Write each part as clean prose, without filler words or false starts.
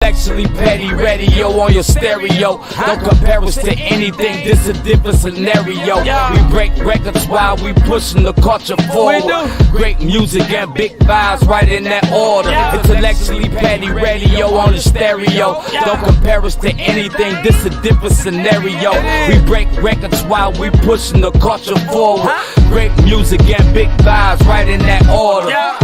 Intellectually petty radio on your stereo. Don't compare us to anything, this a different scenario. We break records while we pushing the culture forward. Great music and big vibes right in that order. Intellectually petty radio on the stereo. Don't compare us to anything, this a different scenario. We break records while we pushing the culture forward. Great music and big vibes right in that order.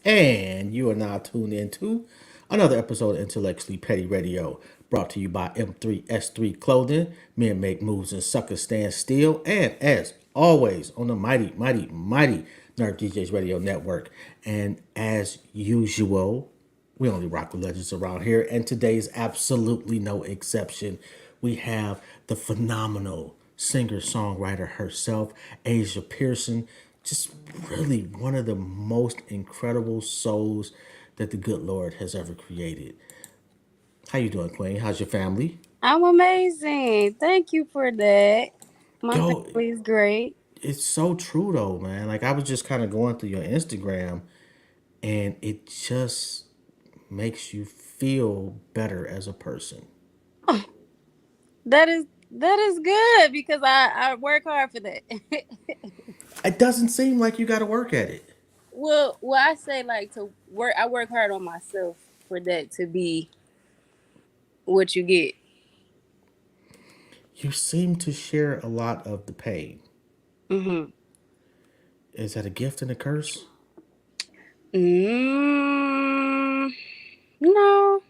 And you are now tuned into another episode of Intellectually Petty Radio, brought to you by M3S3 Clothing. Men make moves and suckers stand still. And as always, on the mighty, mighty, mighty Nerve DJs Radio Network. And as usual, we only rock with legends around here. And today's absolutely no exception. We have the phenomenal singer-songwriter herself, Asia Pearson. Just really one of the most incredible souls that the good Lord has ever created. How you doing, Queen? How's your family? I'm amazing. Thank you for that. My Yo, family is great. it's so true though, man. Like I was just kind of going through your Instagram and it just makes you feel better as a person. That is good because I work hard for that. It doesn't seem like you got to work at it. well, I say like to work. I work hard on myself for that to be what you get. You seem to share a lot of the pain. Hmm. Is that a gift and a curse? Mm, no,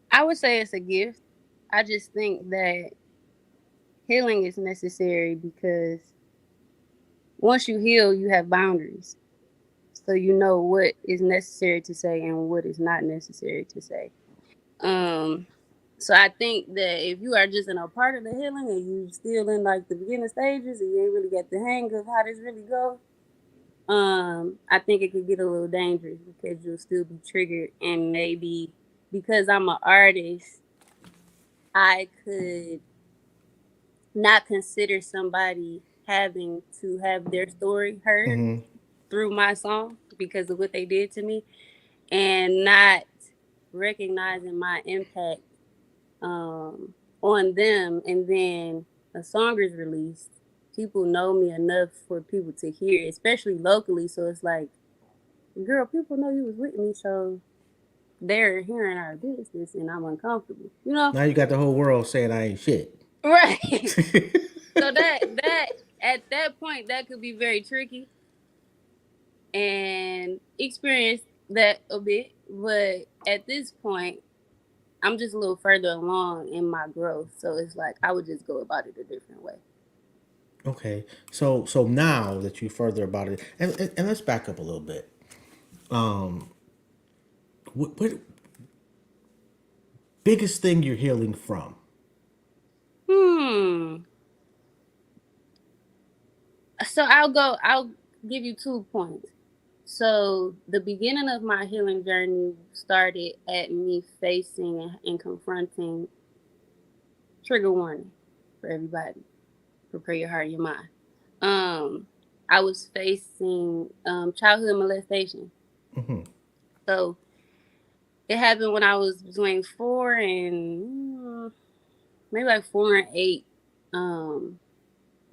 I would say it's a gift. I just think that healing is necessary because once you heal, you have boundaries. So you know what is necessary to say and what is not necessary to say. Um, so I think that if you are just in a part of the healing and you still in like the beginning stages and you ain't really got the hang of how this really goes, I think it could get a little dangerous because you'll still be triggered and maybe because I'm an artist, I could not consider somebody having to have their story heard through my song because of what they did to me and not recognizing my impact on them. And then a song is released, people know me enough for people to hear, especially locally. So it's like, girl, people know you was with me, so they're hearing our business and I'm uncomfortable, Now you got the whole world saying I ain't shit. Right. So that at that point that could be very tricky and experience that a bit. But at this point, I'm just a little further along in my growth. So it's like I would just go about it a different way. Okay, so now that you further about it, and let's back up a little bit. What biggest thing you're healing from? Hmm. So I'll give you 2 points. So the beginning of my healing journey started at me facing and confronting trigger warning for everybody. Prepare your heart and your mind. I was facing childhood molestation. So it happened when I was between 4 and maybe like 4 and 8,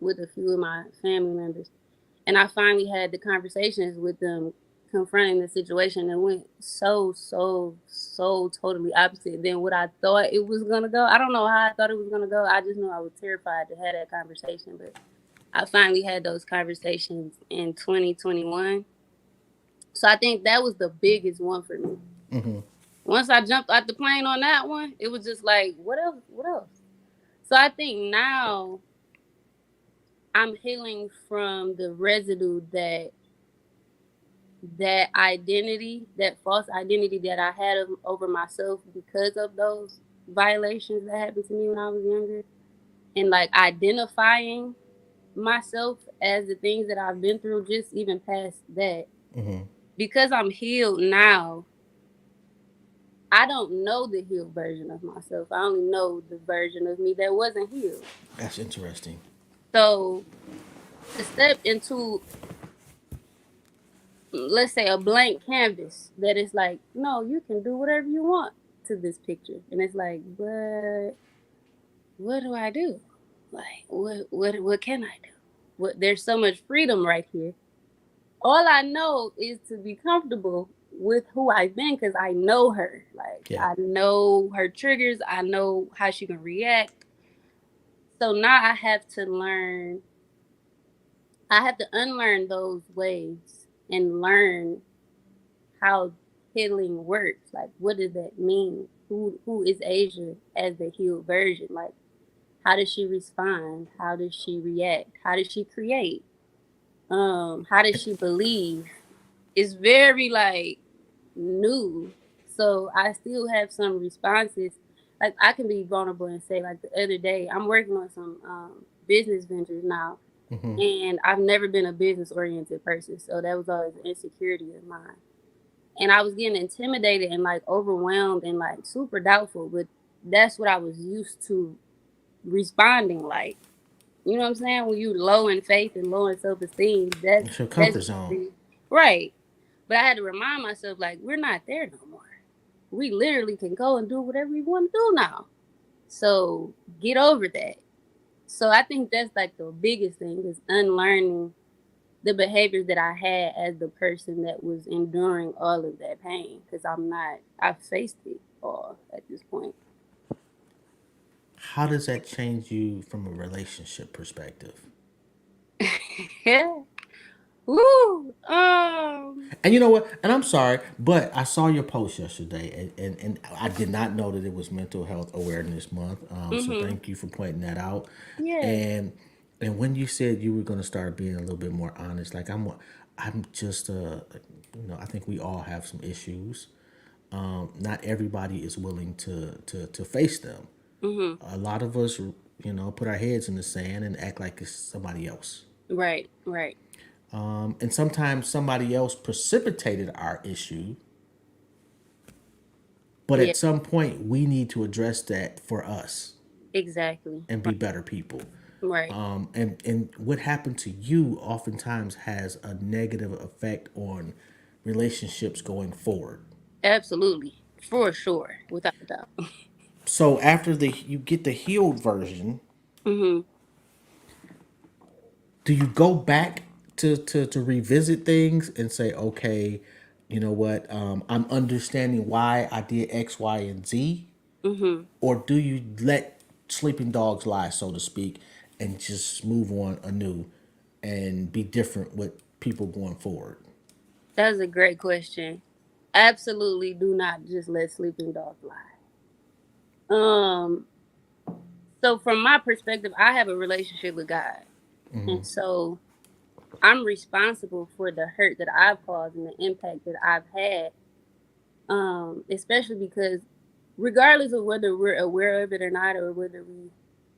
with a few of my family members. And I finally had the conversations with them confronting the situation and went so totally opposite than what I thought it was gonna go. I don't know how I thought it was gonna go. I just know I was terrified to have that conversation. But I finally had those conversations in 2021. So I think that was the biggest one for me. Once I jumped out the plane on that one, it was just like, what else? What else? So I think now I'm healing from the residue that identity, that false identity that I had over myself because of those violations that happened to me when I was younger, and like identifying myself as the things that I've been through, just even past that, because I'm healed now, I don't know the healed version of myself. I only know the version of me that wasn't healed. That's interesting. So to step into, let's say, a blank canvas that is like, no, you can do whatever you want to this picture. And it's like, but what do I do? Like, what can I do? There's so much freedom right here. All I know is to be comfortable with who I've been because I know her. Like, Yeah. I know her triggers. I know how she can react. So now I have to learn. I have to unlearn those ways and learn how healing works. Like, what does that mean? Who is Asia as the healed version? Like, how does she respond? How does she react? How does she create? How does she believe? It's very like new. So I still have some responses. Like, I can be vulnerable and say, like, the other day, I'm working on some business ventures now, Mm-hmm. and I've never been a business oriented person. So that was always an insecurity of mine. And I was getting intimidated and like overwhelmed and like super doubtful, but that's what I was used to responding like. You know what I'm saying? When you low in faith and low in self esteem, It's your that's comfort zone. right. But I had to remind myself like we're not there no more. We literally can go and do whatever we want to do now. So get over that. So I think that's like the biggest thing is unlearning the behaviors that I had as the person that was enduring all of that pain because I've faced it all at this point. How does that change you from a relationship perspective? Yeah. Woo. And you know what? And I'm sorry, but I saw your post yesterday, and I did not know that it was Mental Health Awareness Month. So Mhm. thank you for pointing that out. Yeah. And and when you said you were going to start being a little bit more honest, like I'm just I think we all have some issues. Not everybody is willing to face them. Mhm. A lot of us, put our heads in the sand and act like it's somebody else. Right. Right. And sometimes somebody else precipitated our issue, but Yeah. at some point we need to address that for us Exactly. and be Right. better people. Right. And what happened to you oftentimes has a negative effect on relationships going forward. Absolutely. For sure. Without a doubt. So after the you get the healed version, Mhm. do you go back to revisit things and say, okay, you know what, I'm understanding why I did X, Y, and Z, Mhm. or do you let sleeping dogs lie, so to speak, and just move on anew and be different with people going forward? That's a great question. Absolutely do not just let sleeping dogs lie. Um so from my perspective, I have a relationship with God. And so I'm responsible for the hurt that I've caused and the impact that I've had. Especially because regardless of whether we're aware of it or not, or whether we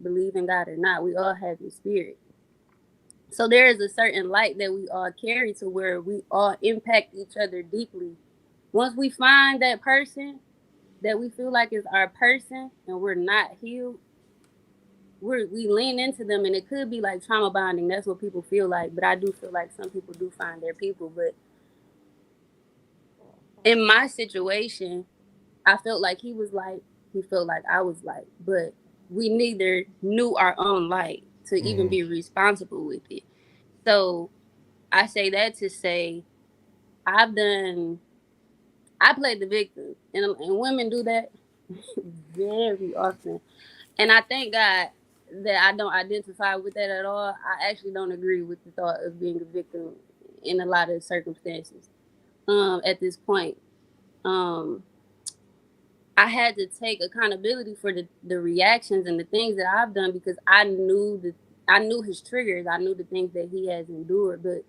believe in God or not, we all have His spirit. So there is a certain light that we all carry to where we all impact each other deeply. Once we find that person that we feel like is our person and we're not healed, we lean into them, and it could be like trauma bonding. That's what people feel like, but I do feel like some people do find their people. But in my situation, I felt like he was light, he felt like I was light, but we neither knew our own light to even be responsible with it. So I say that to say I've done I played the victim, and women do that very often. And I thank God that I don't identify with that at all. I actually don't agree with the thought of being a victim in a lot of circumstances. At this point, um, I had to take accountability for the reactions and the things that I've done because I knew his triggers. I knew the things that he has endured, but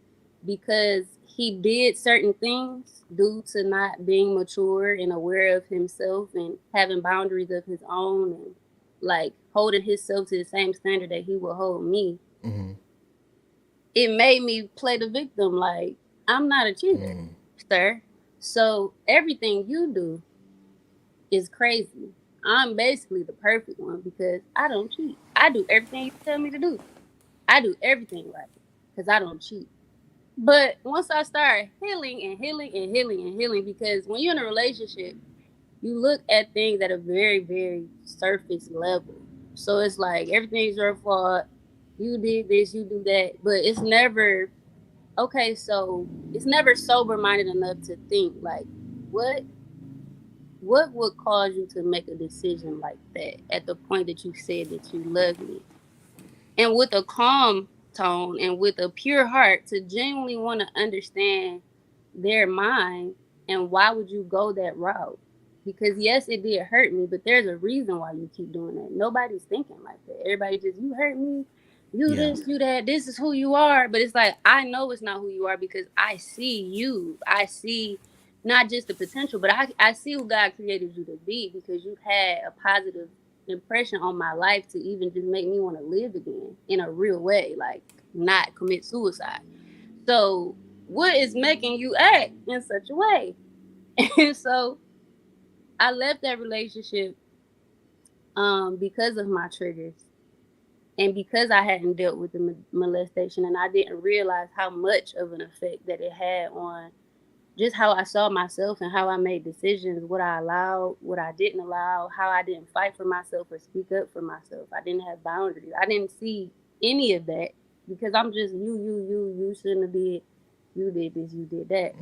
because he did certain things due to not being mature and aware of himself and having boundaries of his own and like holding himself to the same standard that he will hold me, it made me play the victim like I'm not a cheater. sir. So everything you do is crazy. I'm basically the perfect one because I don't cheat. I do everything you tell me to do. I do everything right because I don't cheat. But once I start healing and healing and healing and healing, because when you're in a relationship, you look at things at a very, very surface level. So it's like everything's your fault. You did this, you do that. But it's never, okay, so it's never sober minded enough to think like, what what would cause you to make a decision like that at the point that you said that you love me? And with a calm tone and with a pure heart to genuinely want to understand their mind, and why would you go that route? Because yes, it did hurt me, but there's a reason why you keep doing that. Nobody's thinking like that. Everybody just, you hurt me, you Yeah. this, you that, this is who you are. But it's like, I know it's not who you are because I see you. I see not just the potential, but I see who God created you to be, because you had a positive impression on my life to even just make me want to live again in a real way, like not commit suicide. So what is making you act in such a way? And so I left that relationship because of my triggers and because I hadn't dealt with the molestation, and I didn't realize how much of an effect that it had on just how I saw myself and how I made decisions, what I allowed, what I didn't allow, how I didn't fight for myself or speak up for myself. I didn't have boundaries. I didn't see any of that because I'm just you shouldn't have did, you did this, you did that.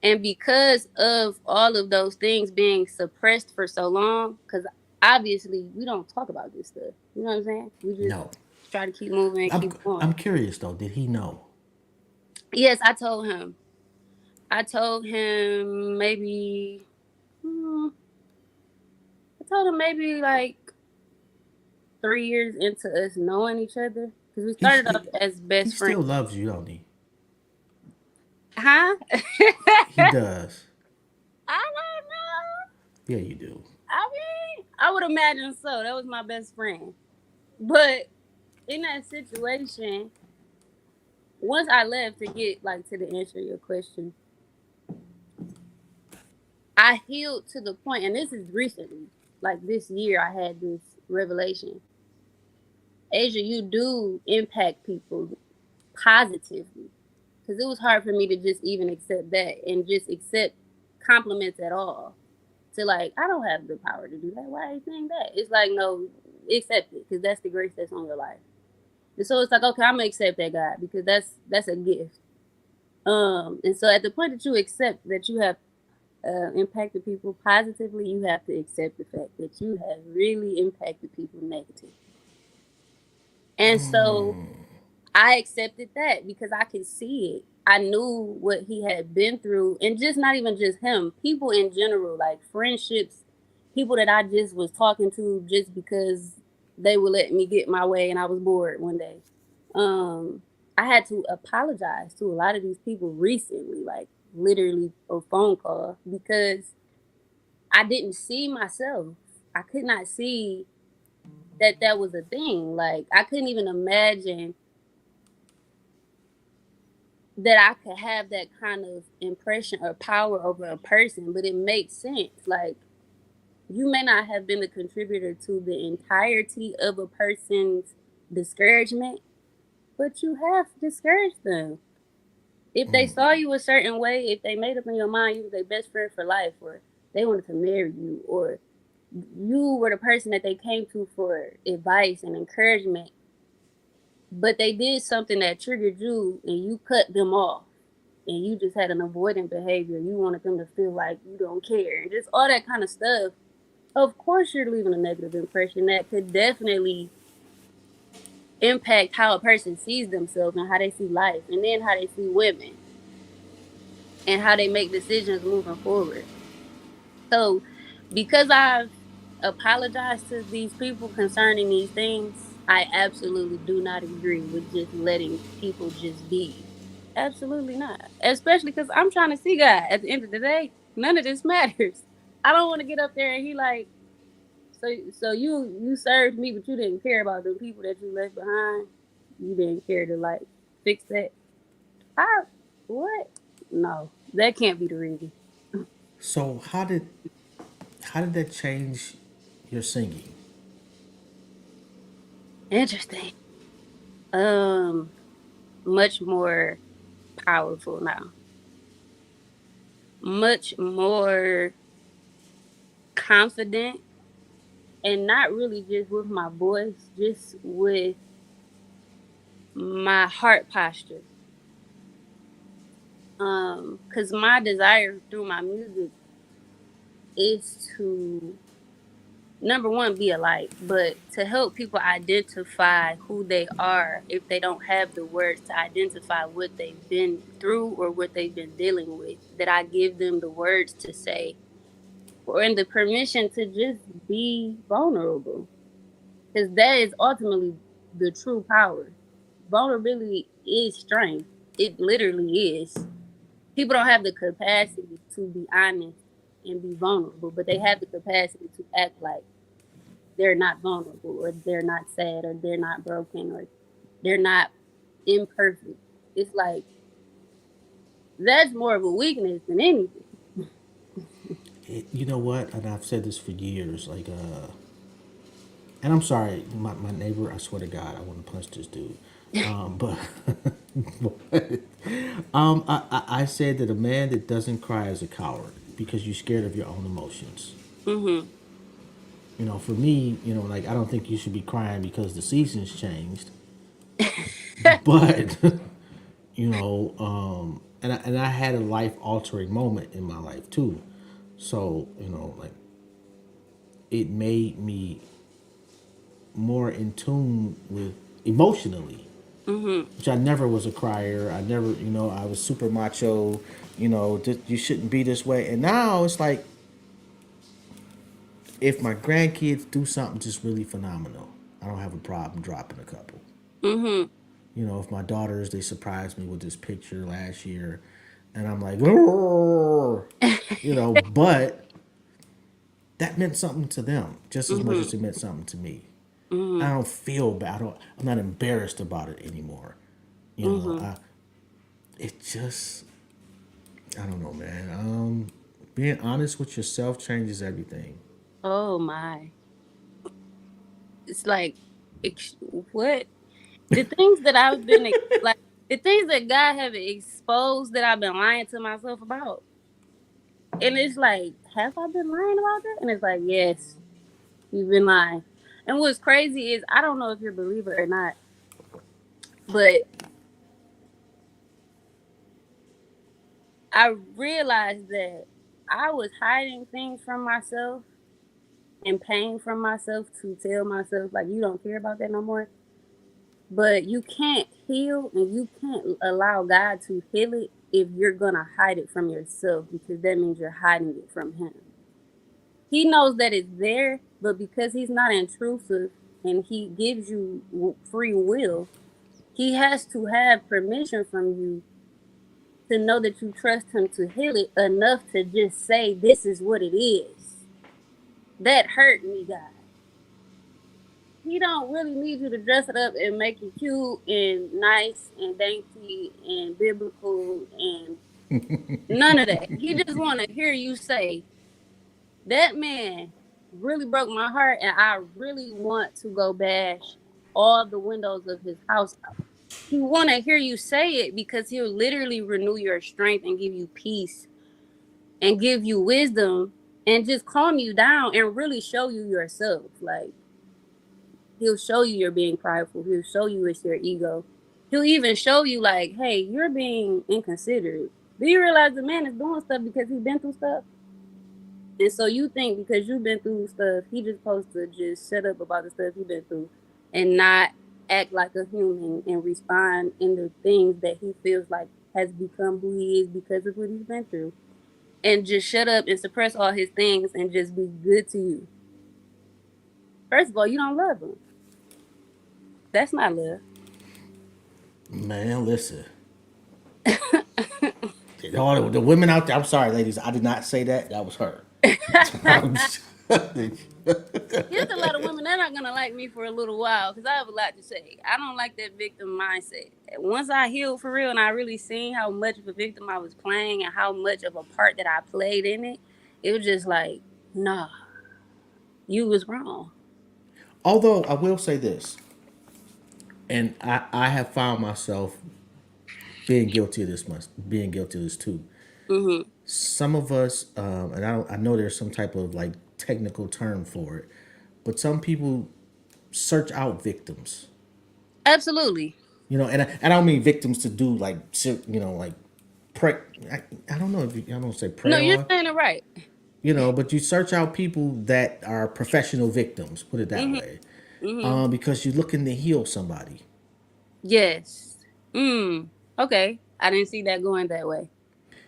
And because of all of those things being suppressed for so long, because obviously we don't talk about this stuff. You know what I'm saying? We just No. try to keep moving and I'm keep going. I'm curious though. Did he know? Yes, I told him. I told him maybe I told him maybe like 3 years into us knowing each other. Because we He started he, off as he best friends. still loves you, don't he? Huh? He does. I don't know. Yeah, you do. I mean, I would imagine so. That was my best friend. But in that situation, once I left, to get like to the answer to your question, I healed to the point, and this is recently, like this year, I had this revelation. Asia, you do impact people positively. Because it was hard for me to just even accept that and just accept compliments at all. To like, I don't have the power to do that. Why are you saying that? It's like, no, accept it because that's the grace that's on your life. And so it's like, okay, I'm gonna accept that, God, because that's a gift. And so at the point that you accept that you have impacted people positively, you have to accept the fact that you have really impacted people negatively. And so I accepted that because I could see it. I knew what he had been through, and just not even just him, people in general, like friendships, people that I just was talking to just because they would let me get my way and I was bored one day. Um, I had to apologize to a lot of these people recently, like literally a phone call, because I didn't see myself. I could not see that that was a thing. Like I couldn't even imagine that I could have that kind of impression or power over a person, but it makes sense. Like, you may not have been the contributor to the entirety of a person's discouragement, but you have discouraged them. If they saw you a certain way, if they made up in your mind you were their best friend for life, or they wanted to marry you, or you were the person that they came to for advice and encouragement, but they did something that triggered you and you cut them off, and you just had an avoidant behavior, you wanted them to feel like you don't care, and just all that kind of stuff, of course you're leaving a negative impression that could definitely impact how a person sees themselves and how they see life, and then how they see women and how they make decisions moving forward. So, because I've apologized to these people concerning these things, I absolutely do not agree with just letting people just be. Absolutely not. Especially because I'm trying to see God. At the end of the day, none of this matters. I don't want to get up there and he like, so you served me, but you didn't care about the people that you left behind. You didn't care to like fix that. I what? No, That can't be the reason. So how did that change your singing? Interesting. Um, much more powerful now. Much more confident, and not really just with my voice, just with my heart posture. Cause my desire through my music is to, number one, be a light, but to help people identify who they are if they don't have the words to identify what they've been through or what they've been dealing with. That I give them the words to say, or in the permission to just be vulnerable, because that is ultimately the true power. Vulnerability is strength. It literally is. People don't have the capacity to be honest and be vulnerable, but they have the capacity to act like they're not vulnerable, or they're not sad, or they're not broken, or they're not imperfect. It's like that's more of a weakness than anything. You know what? And I've said this for years. Like, and I'm sorry, my neighbor. I swear to God, I want to punch this dude. But I said that a man that doesn't cry is a coward because you're scared of your own emotions. Mhm. For me, like I don't think you should be crying because the seasons changed. But and I had a life altering moment in my life too. So like it made me more in tune with emotionally, Mhm. which I never was a crier. I never, I was super macho. You shouldn't be this way. And now it's like if my grandkids do something just really phenomenal, I don't have a problem dropping a couple. Mhm. If my daughters, they surprised me with this picture last year, and I'm like, "Roar," but that meant something to them just as much Mhm. as it meant something to me. I Mhm. don't feel bad. I'm not embarrassed about it anymore. You know, Mhm. I it just I don't know, man. Being honest with yourself changes everything. Oh my. It's like what? The things that I've been like the things that God have exposed that I've been lying to myself about. And it's like, have I been lying about that? And it's like, yes, you've been lying. And what's crazy is I don't know if you're a believer or not, but I realized that I was hiding things from myself and paying from myself to tell myself like you don't care about that no more. But you can't heal and you can't allow God to heal it if you're gonna hide it from yourself, because that means you're hiding it from Him. He knows that it's there, but because He's not intrusive and He gives you free will, He has to have permission from you to know that you trust Him to heal it enough to just say, "This is what it is." That hurt me, God. He don't really need you to dress it up and make it cute and nice and dainty and biblical and none of that. He just want to hear you say, "That man really broke my heart, and I really want to go bash all the windows of his house out." He want to hear you say it because he'll literally renew your strength and give you peace and give you wisdom and just calm you down and really show you yourself. Like, he'll show you you're being prideful. He'll show you it's your ego. He'll even show you like, hey, you're being inconsiderate. Do you realize the man is doing stuff because he's been through stuff? And so you think because you've been through stuff, he just supposed to just shut up about the stuff you've been through and not act like a human and respond in the things that he feels like has become who he is because of what he's been through. And just shut up and suppress all his things and just be good to you. First of all, you don't love him. That's not love. Man, listen. All the women out there. I'm sorry, ladies. I did not say that. That was her. There's a lot of women that are not gonna like me for a little while because I have a lot to say. I don't like that victim mindset. Once I healed for real and I really seen how much of a victim I was playing and how much of a part that I played in it, it was just like, nah, you was wrong. Although I will say this, and I have found myself being guilty of this much, being guilty of this too. Hmm. Some of us, and I know there's some type of like technical term for it, but some people search out victims. Absolutely. You know, and I don't mean victims to do like like prey. I don't know if I don't say prey No, you're on. saying it right. But you search out people that are professional victims. Put it that Hmm. way, Hmm. because you're looking to heal somebody. Yes. Mm. Okay. I didn't see that going that way.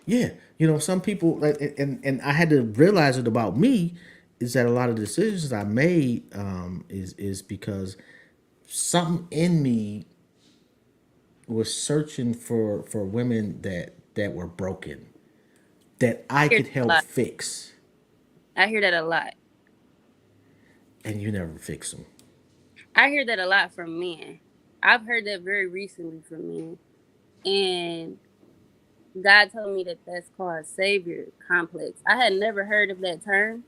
Yeah, some people like, and I had to realize it about me is that a lot of decisions I made is because something in me was searching for women that were broken that I I hear could that a help lot. fix, I hear that a lot. and you never fix them. I hear that a lot from men. I've heard that very recently from men. And God told me that that's called savior complex. I had never heard of that term,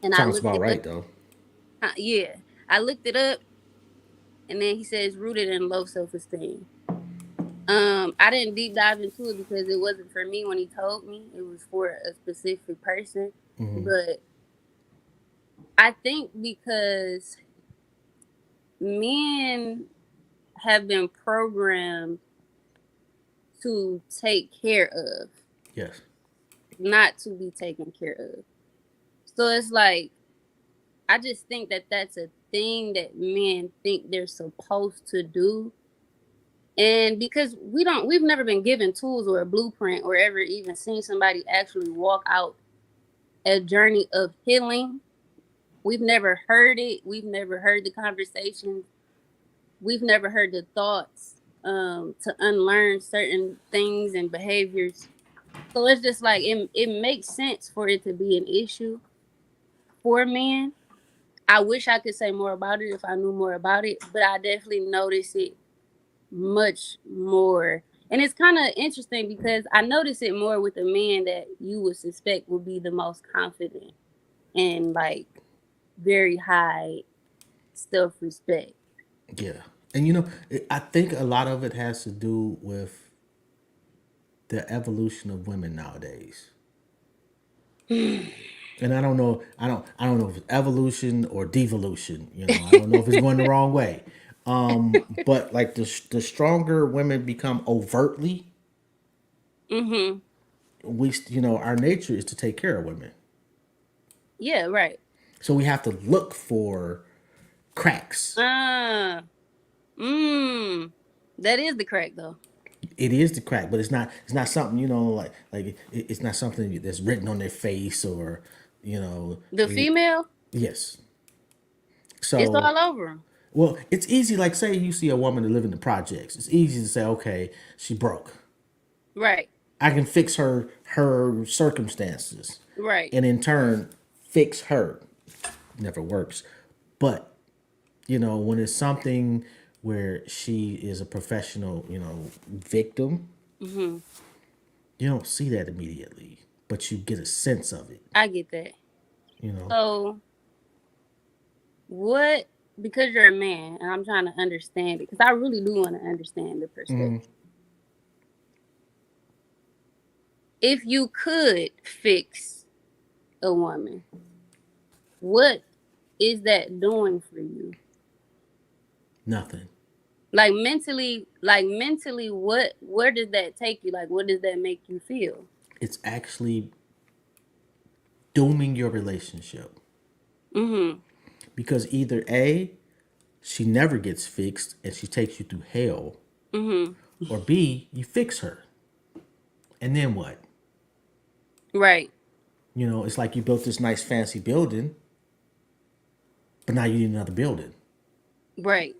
and I Sounds looked about it up. right though. Yeah, I looked it up, and then he says rooted in low self esteem. I didn't deep dive into it because it wasn't for me when he told me. It was for a specific person, but I think because men have been programmed to take care of, Yes. not to be taken care of. So it's like I just think that that's a thing that men think they're supposed to do. And because we've never been given tools or a blueprint or ever even seen somebody actually walk out a journey of healing. We've never heard it. We've never heard the conversations. We've never heard the thoughts to unlearn certain things and behaviors. So it's just like it makes sense for it to be an issue for men. I wish I could say more about it if I knew more about it, but I definitely notice it much more. And it's kind of interesting because I notice it more with the men that you would suspect would be the most confident and like very high self respect. Yeah, and I think a lot of it has to do with the evolution of women nowadays. And I don't know, I don't know if it's evolution or devolution. I don't know if it's going the wrong way. But like the stronger women become overtly, Mm-hmm. our nature is to take care of women. Yeah, right. So we have to look for cracks. Uh, mm, that is the crack though. It is the crack, but it's not something it's not something that's written on their face or you know The it, female, yes. it's So all over 'em. well, it's easy. Like say you see a woman that live in the projects, it's easy to say, okay, she broke. Right, I can fix her circumstances, right. and in turn fix her. Never works, but when it's something where she is a professional, victim, Mm-hmm. you don't see that immediately, but you get a sense of it. I get that. You know. So, what? Because you're a man, and I'm trying to understand it, because I really do want to understand the perspective. If you could fix a woman, what is that doing for you? Nothing. Like mentally, where does that take you? Like, what does that make you feel? It's actually dooming your relationship Mm-hmm. because either A, she never gets fixed and she takes you through hell, Mm-hmm. or B, you fix her. And then what? Right. It's like you built this nice fancy building, but now you need another building. Right.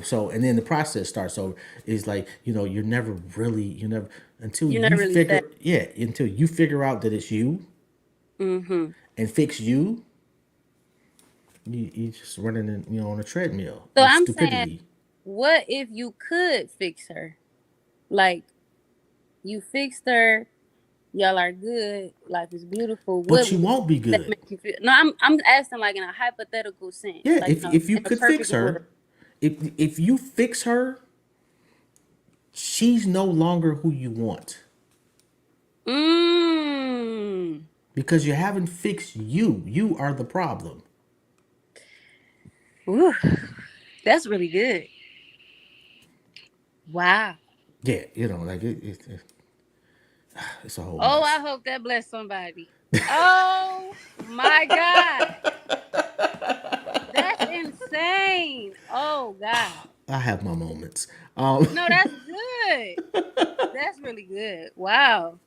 So and then the process starts. So it's like, you're never really, you never until You're not you really sad. figure yeah, until you figure out that it's you, Mm-hmm. and fix you, you just running in, on a treadmill So with I'm saying, stupidity. what if you could fix her? Like, you fixed her, y'all are good, life is beautiful. What But you would won't be that good. make you feel? No, I'm asking like in a hypothetical sense, Yeah, like if you in a could fix perfect world. her, if you fix her, she's no longer who you want Mmm. because you haven't fixed you. You are the problem. Ooh, that's really good. Wow. Yeah, like it's a whole Oh, I mess. hope that blessed somebody. Oh my God. That's insane. Oh God. I have my moments. No, that's good. That's really good. Wow.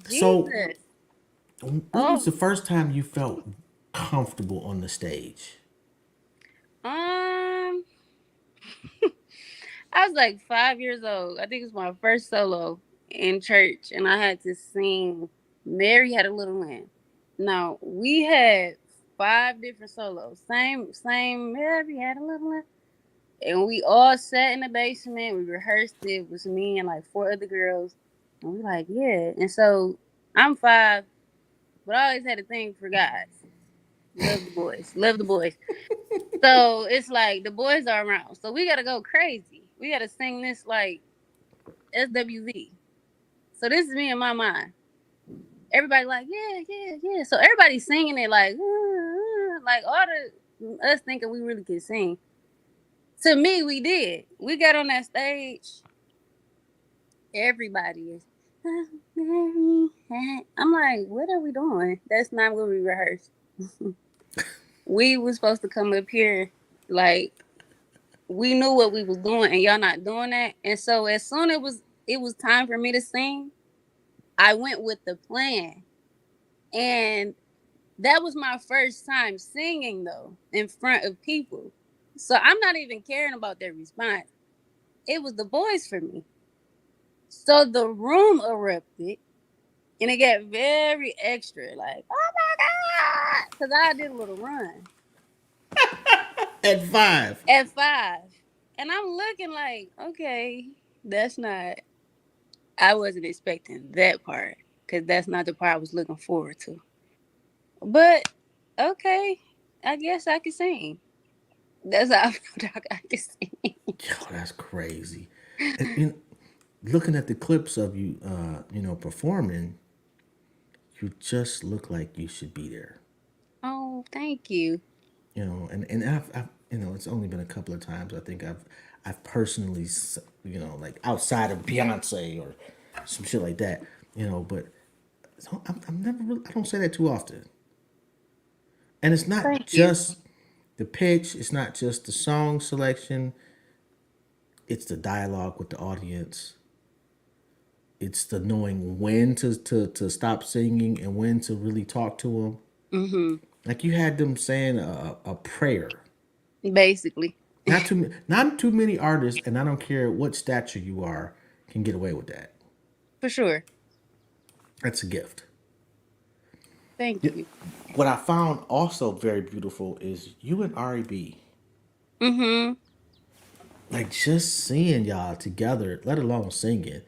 So, Jesus. when was Oh. the first time you felt comfortable on the stage? Um I was like 5 years old. I think it was my first solo in church, and I had to sing Mary Had a Little Lamb. Now we had five different solos. Same Mary Had a Little Lamb. And we all sat in the basement. We rehearsed it. It was me and like four other girls. And we like, yeah. And so I'm five, but I always had a thing for guys. Love the boys. Love the boys. So it's like the boys are around. So we gotta go crazy. We gotta sing this like SWV. So this is me in my mind. Everybody like, yeah, yeah, yeah. So everybody's singing it like all the us thinking we really could sing. To me, we did. We got on that stage. Everybody is. I'm like, what are we doing? That's not what we rehearsed. We was supposed to come up here like we knew what we was doing, and y'all not doing that. And so as soon it was time for me to sing, I went with the plan. And that was my first time singing though in front of people. So I'm not even caring about their response. It was the boys for me. So the room erupted and it got very extra, like, oh my God. Because I did a little run At 5. at 5. And I'm looking like, okay, that's not, I wasn't expecting that part. Because that's not the part I was looking forward to. But okay, I guess I can sing. That's how I felt I can sing. Yo, that's crazy. And looking at the clips of you, performing, you just look like you should be there. Oh, thank you. And I've it's only been a couple of times I think I've personally, like outside of Beyonce or some shit like that, but I'm never really, I don't say that too often. And it's not Thank you. just the pitch, it's not just the song selection, it's the dialogue with the audience. It's the knowing when to stop singing and when to really talk to them. Mm-hmm. Like you had them saying a prayer. Basically, Not too many artists, and I don't care what stature you are, can get away with that. for sure. That's a gift. Thank Yeah. you. What I found also very beautiful is you and R.E.B. Mm-hmm. Like just seeing y'all together, let alone singing.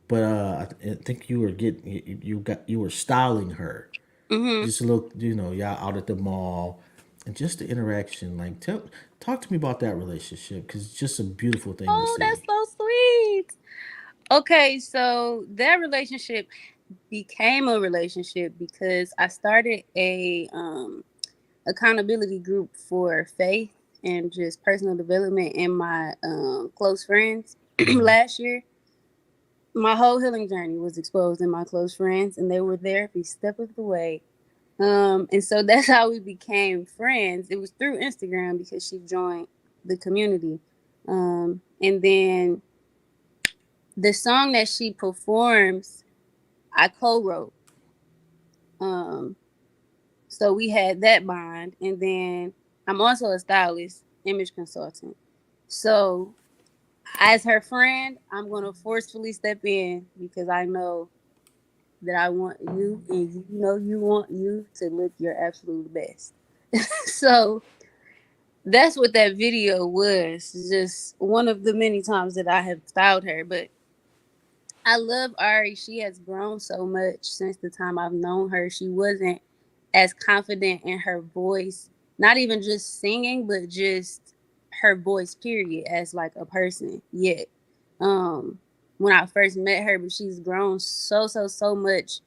But I think you were getting you were styling her. Mm-hmm. Just look, y'all out at the mall, and just the interaction. Like, talk to me about that relationship because it's just a beautiful thing to Oh, that's see. so sweet. Okay, so that relationship became a relationship because I started a accountability group for faith and just personal development in my close friends last year. My whole healing journey was exposed in my close friends, and they were there every step of the way. And so that's how we became friends. It was through Instagram because she joined the community. And then the song that she performs, I co-wrote. Um, so we had that bond. And then I'm also a stylist, image consultant. So as her friend, I'm gonna forcefully step in because I know that I want you, and you know you want you to look your absolute best. So that's what that video was. Just one of the many times that I have styled her. But I love Ari. She has grown so much since the time I've known her. She wasn't as confident in her voice, not even just singing, but just her voice, period, as like a person yet. Um, when I first met her, but she's grown so much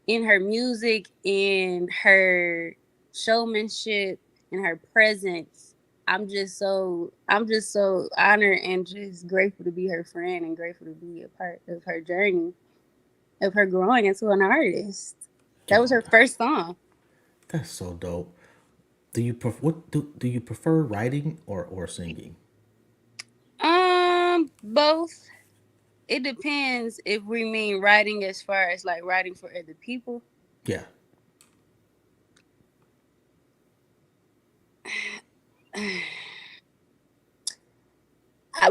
in her music, in her showmanship, in her presence. I'm just so honored and just grateful to be her friend and grateful to be a part of her journey of her growing into an artist. That was Yo, her first song. that's so dope. Do you prefer writing or singing? Both. It depends if we mean writing as far as like writing for other people. Yeah.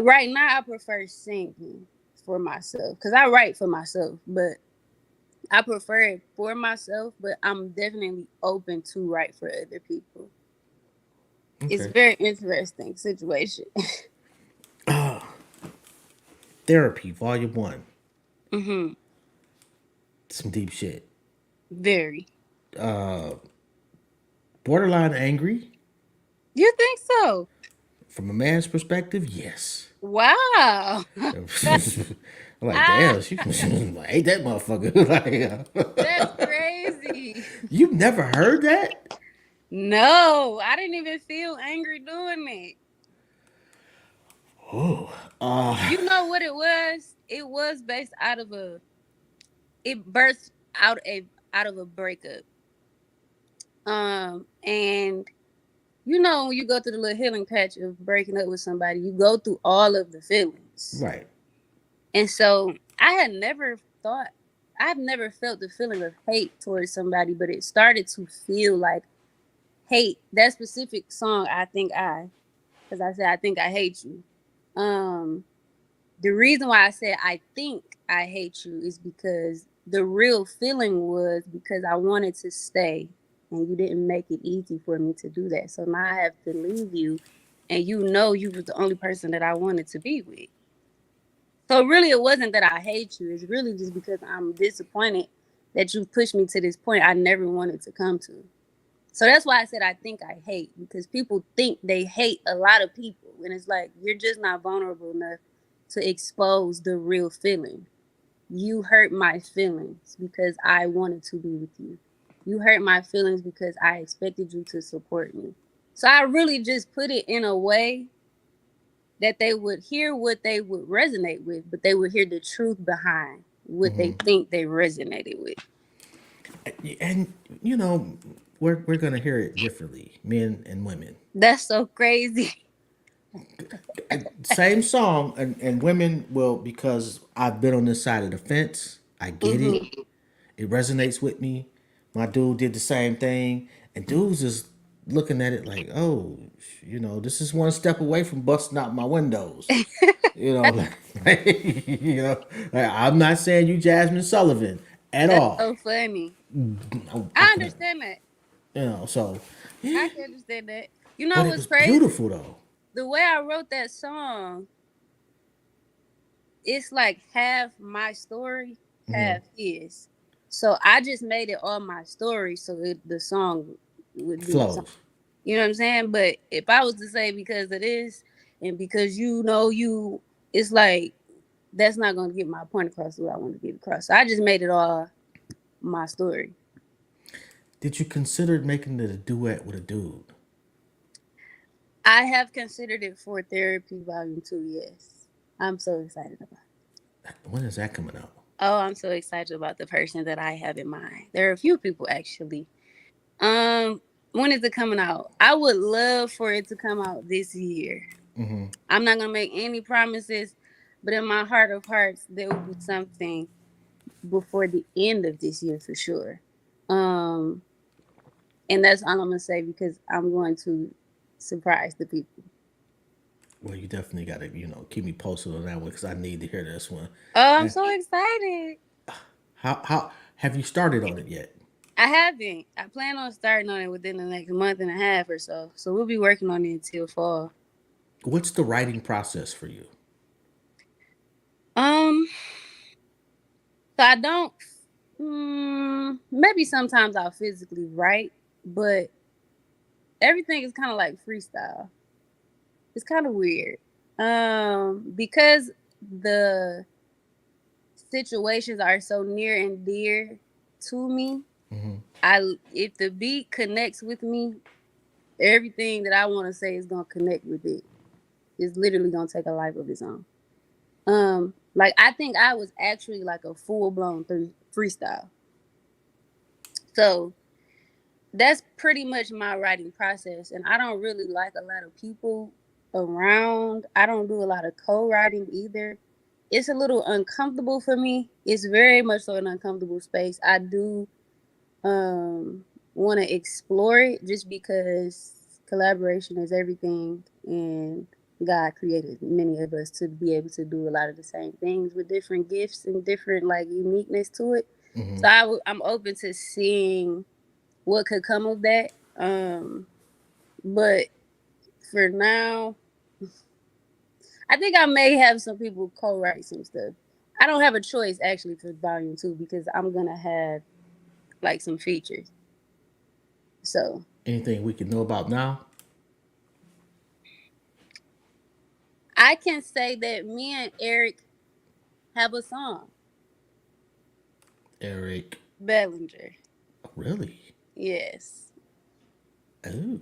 Right now, I prefer singing for myself because I write for myself, but I prefer it for myself. But I'm definitely open to write for other people. It's a Okay. very interesting situation. Therapy, Volume 1. Hmm. Some deep shit. Very. Borderline angry. You think so? From a man's perspective, yes. Wow. I'm like, damn, she ain't that motherfucker. That's Like, crazy. you've never heard that? No, I didn't even feel angry doing it. Oh, You know what it was? It was based out of a it birthed out of a breakup. And you know when you go through the little healing patch of breaking up with somebody, you go through all of the feelings. right. And so thought I've never felt the feeling of hate towards somebody, but it started to feel like hate. That specific song, because I said I think I hate you. Um, the reason why I said I think I hate you is because the real feeling was because I wanted to stay and you didn't make it easy for me to do that. So now I have to leave you, and you know you was the only person that I wanted to be with. So really it wasn't that I hate you. It's really just because I'm disappointed that you pushed me to this point I never wanted to come to. So that's why I said I think I hate, because people think they hate a lot of people. And it's like, you're just not vulnerable enough to expose the real feeling. You hurt my feelings because I wanted to be with you. You hurt my feelings because I expected you to support me. So I really just put it in a way that they would hear what they would resonate with, but they would hear the truth behind what they think they resonated with. And you know, we're gonna hear it differently, men and women. That's so crazy. Same song, and women will, because I've been on this side of the fence. I get it. Hmm. It resonates with me. My dude did the same thing, and dudes is looking at it like, oh, this is one step away from busting out my windows. You know, like, I'm not saying you Jasmine Sullivan at That's all. so funny. I I can, understand that. so I yeah, can understand that. You know but it what's was crazy? beautiful though. The way I wrote that song, it's like half my story, half his. So I just made it all my story so the song would be the song. Flows. You know what I'm saying? But if I was to say because of this and because it's like that's not going to get my point across what I want to get across. So I just made it all my story. Did you consider making it a duet with a dude? I have considered it for therapy volume 2, yes. I'm so excited about it. When is that coming out? Oh, I'm so excited about the person that I have in mind. There are a few people actually. Um, when is it coming out? I would love for it to come out this year. I'm not gonna make any promises, but in my heart of hearts, there will be something before the end of this year for sure. Um, and that's all I'm gonna say because I'm going to surprise the people. Well, you definitely got to keep me posted on that one because I need to hear this one. Oh, I'm Eh, so excited. How Have you started on it yet? I haven't. I plan on starting on it within the next month and a half or so. So we'll be working on it until fall. What's the writing process for you? Um, so I don't. Maybe sometimes I'll physically write, but everything is kind of like freestyle. It's kind of weird. Because the situations are so near and dear to me. Mm-hmm. If the beat connects with me, everything that I want to say is gonna connect with it. It's literally gonna take a life of its own. Like I think I was actually like a full blown freestyle. So that's pretty much my writing process, and I don't really like a lot of people around. I don't do a lot of co-writing either. It's a little uncomfortable for me. It's very much so an uncomfortable space. I do want to explore it just because collaboration is everything, and God created many of us to be able to do a lot of the same things with different gifts and different like uniqueness to it. Mm-hmm. So I'm open to seeing what could come of that. But for now, I think I may have some people co-write some stuff. I don't have a choice actually for volume 2 because I'm gonna have like some features. So Anything we can know about now? I can say that me and Eric have a song. Eric. Bellinger. Really? Yes. Oh.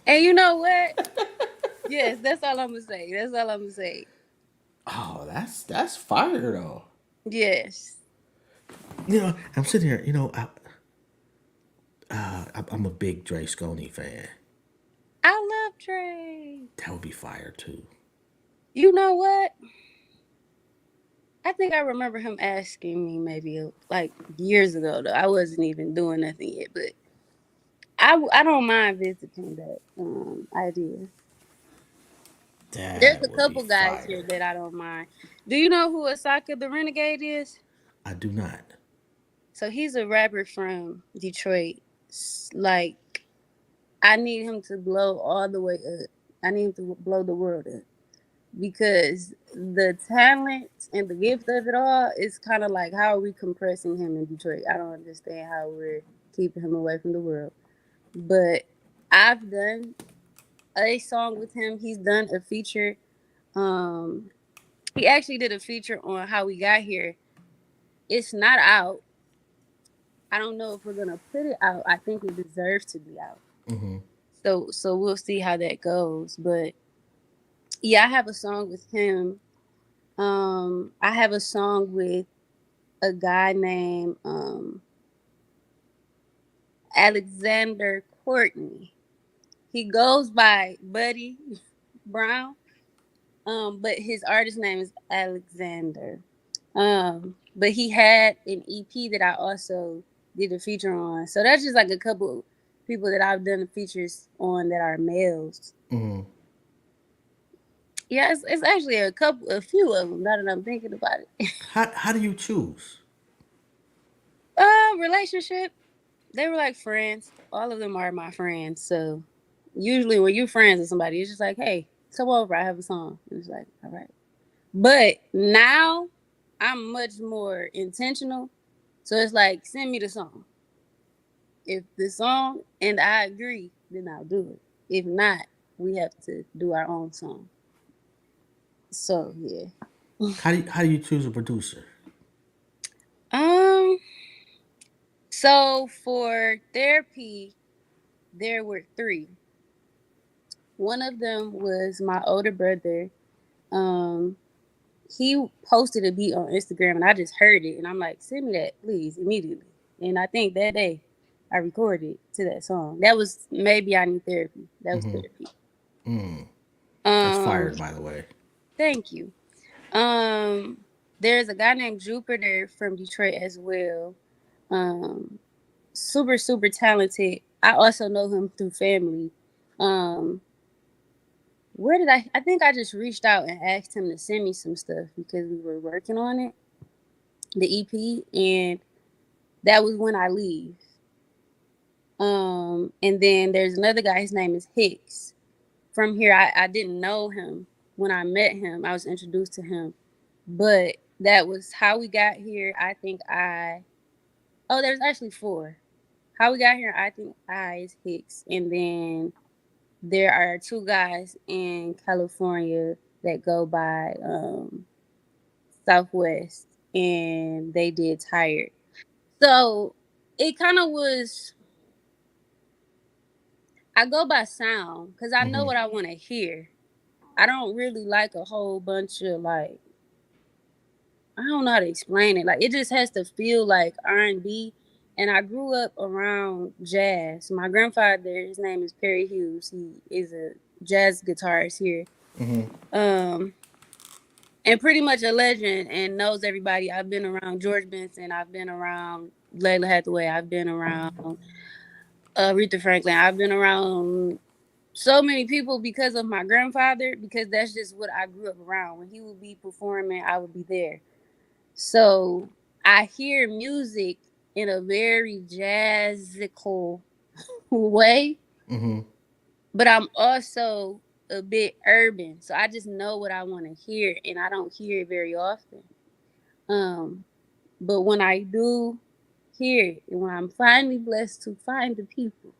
And you know what? Yes, that's all I'm gonna say. That's all I'm gonna say. Oh, that's fire though. Yes. I'm sitting here. I'm a big Dre Sconey fan. I love Trey. That would be fire too. You know what? I think I remember him asking me maybe like years ago though. I wasn't even doing nothing yet, but I don't mind visiting that idea. There's That a would be couple guys here fire. that I don't mind. Do you know who Asaka the Renegade is? I do not. So he's a rapper from Detroit. Like I need him to blow all the way up. I need him to blow the world up because the talent and the gift of it all is kind of like how are we compressing him in Detroit? I don't understand how we're keeping him away from the world. But I've done a song with him. He's done a feature. Um, he actually did a feature on how we got here. It's not out. I don't know if we're gonna put it out. I think it deserves to be out. Mm-hmm. So we'll see how that goes. But yeah, I have a song with him. I have a song with a guy named Alexander Courtney. He goes by Buddy Brown. But his artist name is Alexander. But he had an EP that I also did a feature on. So that's just like a couple people that I've done features on that are males. Mm-hmm. Yeah, it's actually a few of them. Now that I'm thinking about it. How do you choose? Relationship. They were like friends. All of them are my friends. So usually when you're friends with somebody, it's just like, hey, come over. I have a song. And it's like, all right. But now I'm much more intentional. So it's like, send me the song. If the song and I agree, then I'll do it. If not, we have to do our own song. So yeah. How do you choose a producer? Um. So for therapy, there were three. One of them was my older brother. Um, he posted a beat on Instagram and I just heard it and I'm like, send me that, please, immediately. And I think that day I recorded to that song. That was Maybe I Need Therapy. That was Mm-hmm. therapy. Mm. That's Um, fired, by the way. Thank you. Um, there's a guy named Jupiter from Detroit as well. Um, super, super talented. I also know him through family. Um, where did I think I just reached out and asked him to send me some stuff because we were working on it. the EP, and that was When I Leave. And then there's another guy, his name is Hicks. From here, I didn't know him. When I met him, I was introduced to him. But that was How We Got Here. There's actually four. How We Got Here, I Think I is Hicks. And then there are two guys in California that go by Southwest, and they did Tired. So it kind of was, I go by sound because I know Mm-hmm. what I want to hear. I don't really like a whole bunch of like, I don't know how to explain it. Like it just has to feel like R&B. And I grew up around jazz. My grandfather, his name is Perry Hughes. He is a jazz guitarist here. Mm-hmm. Um, and pretty much a legend and knows everybody. I've been around George Benson. I've been around Layla Hathaway. I've been around Aretha Franklin. I've been around so many people because of my grandfather, because that's just what I grew up around. When he would be performing, I would be there. So I hear music in a very jazzical way, Mm-hmm. but I'm also a bit urban. So I just know what I want to hear, and I don't hear it very often. Um, but when I do hear it, and when I'm finally blessed to find the people,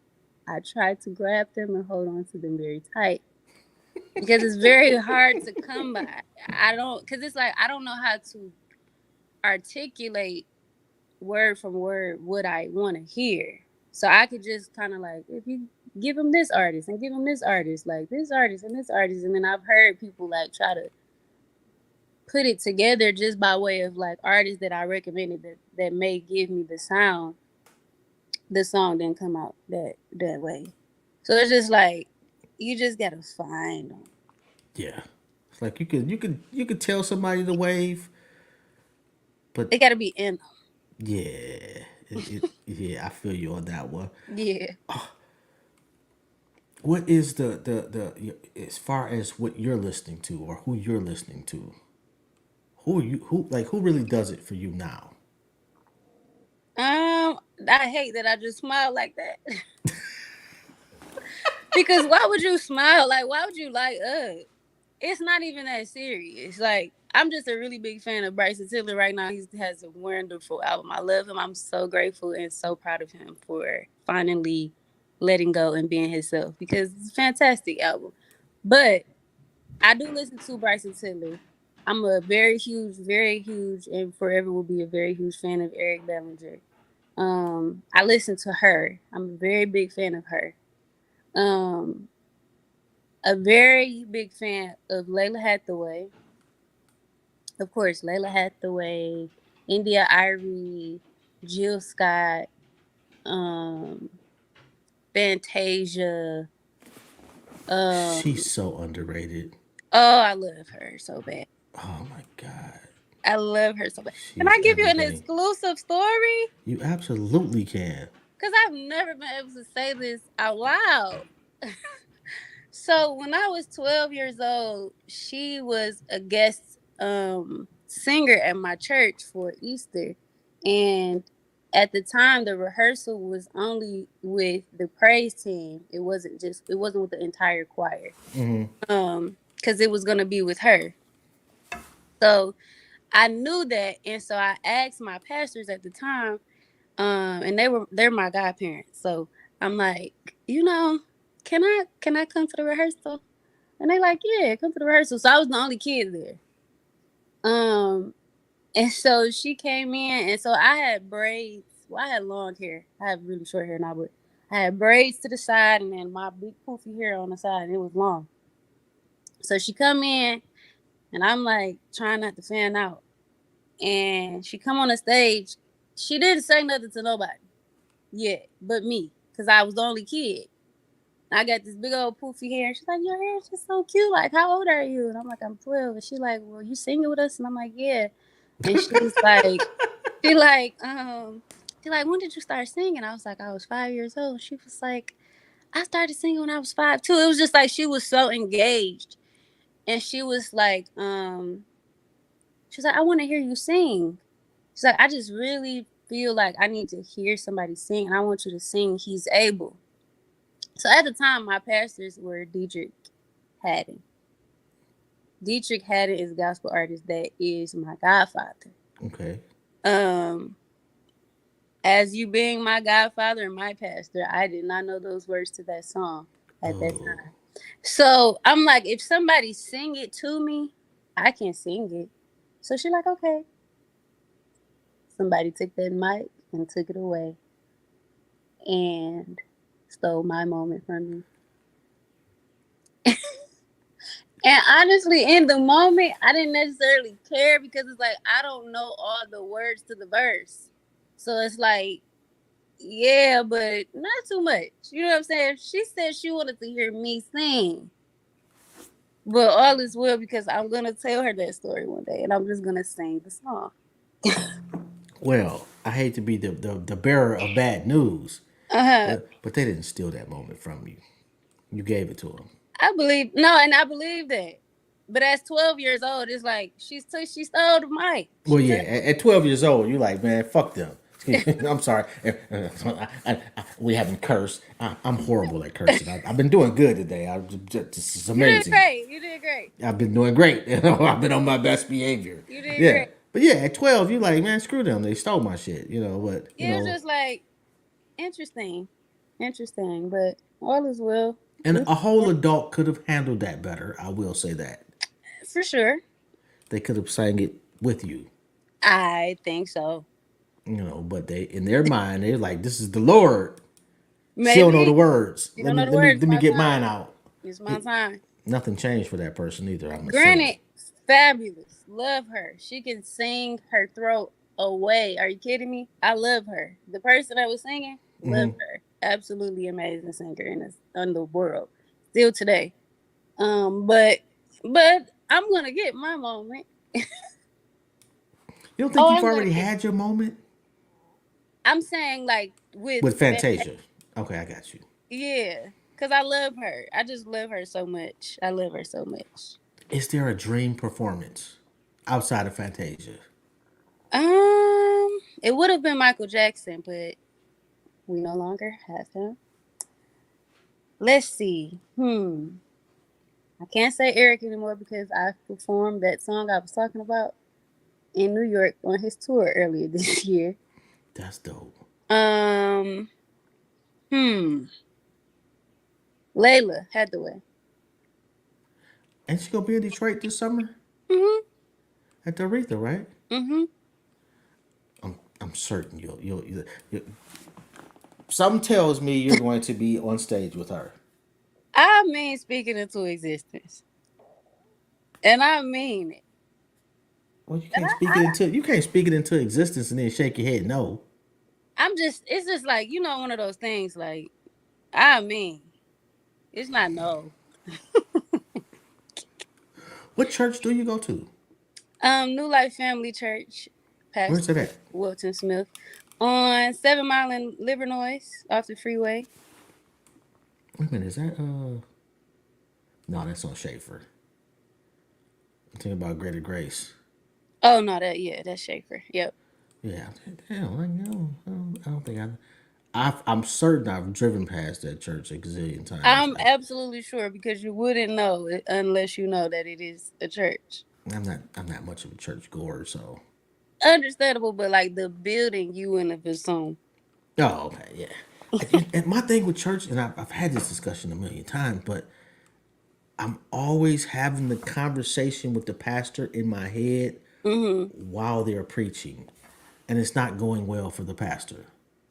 I try to grab them and hold on to them very tight because it's very hard to come by. I don't, because it's like I don't know how to articulate word from word what I want to hear. So I could just kind of like, if you give them this artist and give them this artist, like this artist and this artist, and then I've heard people like try to put it together just by way of like artists that I recommended that may give me the sound. The song didn't come out that way, so it's just like you just gotta find them. Yeah. It's like you could tell somebody to wave, but They gotta be in them. yeah, yeah, I feel you on that one. Yeah. What is the as far as what you're listening to or who you're listening to? Who really does it for you now? I hate that I just smile like that. Because why would you smile? Like, why would you light up? It's not even that serious. Like, I'm just a really big fan of Bryson Tiller right now. He has a wonderful album. I love him. I'm so grateful and so proud of him for finally letting go and being himself because it's a fantastic album. But I do listen to Bryson Tiller. I'm a very huge, and forever will be a very huge fan of Eric Bellinger. I listen to her. I'm a very big fan of her. Um, a very big fan of Layla Hathaway. Of course, Layla Hathaway, India Irie, Jill Scott, um, Fantasia. She's Um, so underrated. oh, I love her so bad. Oh my god, I love her so bad. Can she's I give you an everything. exclusive story? You absolutely can. Because I've never been able to say this out loud. So when I was 12 years old, she was a guest singer at my church for Easter. And at the time the rehearsal was only with the praise team. It wasn't with the entire choir. Mm-hmm. Cuz it was going to be with her. So I knew that, and so I asked my pastors at the time, and they're my godparents. So I'm like, can I come to the rehearsal? And they like, yeah, come to the rehearsal. So I was the only kid there. Um, and so she came in, and so I had braids. Well, I had long hair. I have really short hair now, but I had braids to the side, and then my big poofy hair on the side, and it was long. So she come in, and I'm like trying not to fan out. And she come on the stage. She didn't say nothing to nobody yet, but me, because I was the only kid. I got this big old poofy hair. She's like, your hair is just so cute. Like, how old are you? And I'm like, I'm 12. And she like, well, you singing with us? And I'm like, yeah. And she like, when did you start singing? I was like, I was 5 years old. She was like, I started singing when I was 5 too. It was just like she was so engaged. And she was like, I want to hear you sing. She's like, I just really feel like I need to hear somebody sing, and I want you to sing He's Able. So at the time, my pastors were Dietrich Haddon. Dietrich Haddon is a gospel artist that is my godfather. Okay. Um, as you being my godfather and my pastor, I did not know those words to that song at that time. So I'm like, if somebody sing it to me, I can sing it. So she's like, okay. Somebody took that mic and took it away and stole my moment from me. And honestly, in the moment, I didn't necessarily care because it's like I don't know all the words to the verse. So it's like, yeah, but not too much. You know what I'm saying? She said she wanted to hear me sing. But all is well because I'm gonna tell her that story one day and I'm just gonna sing the song. Well, I hate to be the bearer of bad news, Uh-huh. but they didn't steal that moment from you. You gave it to them. I believe that. But at 12 years old, it's like she stole the mic. Well, yeah, at 12 years old, you're like, man, fuck them. I'm sorry. We haven't cursed. I'm horrible at cursing. I've been doing good today. This is You did amazing. great. You did great. I've been doing great. I've been on my best behavior. You did Yeah. great. But yeah, at 12, you're like, man, screw them. They stole my shit, but, Yeah, it's just like interesting. Interesting. But all is well. and a whole adult could have handled that better. I will say that. For sure. They could have sang it with you, I think so. but they, in their mind, they're like, this is the Lord. She don't know the Maybe. words. You Let don't me know the let me words. let me My get time. mine out. It's my time. Nothing changed for that person either. I'm assuming. Granted, fabulous. Love her. She can sing her throat away. Are you kidding me? I love her. The person that was singing, love her. Absolutely amazing singer in the world. Still today. But I'm gonna get my moment. You don't think you've I'm gonna already get. had your moment I'm saying like with Fantasia? Okay, I got you. yeah, because I love her. I just love her so much. I love her so much. Is there a dream performance outside of Fantasia? It would have been Michael Jackson, but we no longer have him. Let's see. I can't say Eric anymore because I performed that song I was talking about in New York on his tour earlier this year. That's dope. Um, hmm. Layla Hathaway. And she gonna be in Detroit this summer Mhm. at the Aretha, right? Mhm. I'm certain you'll. Something tells me you're going to be on stage with her. I mean, speaking into existence, and I mean it. Well, you And can't speak it into existence and then shake your head no. it's just like one of those things. Like, I mean, it's not no. What church do you go to? New Life Family Church, Where's Pastor it at? Wilton Smith, on 7 Mile in Livernois, off the freeway. Wait a minute, is that No, that's on Schaefer. I'm thinking about Greater Grace. Oh no, that's Schaefer. Yep. Yeah, damn, I don't think I'm certain I've driven past that church a gazillion times. I'm absolutely sure because you wouldn't know it unless you know that it is a church. I'm not much of a church goer, so. Understandable, but like the building, you wouldn't have assumed. Oh, okay, yeah. And my thing with church, and I've had this discussion a million times, but I'm always having the conversation with the pastor in my head while they're preaching, and it's not going well for the pastor.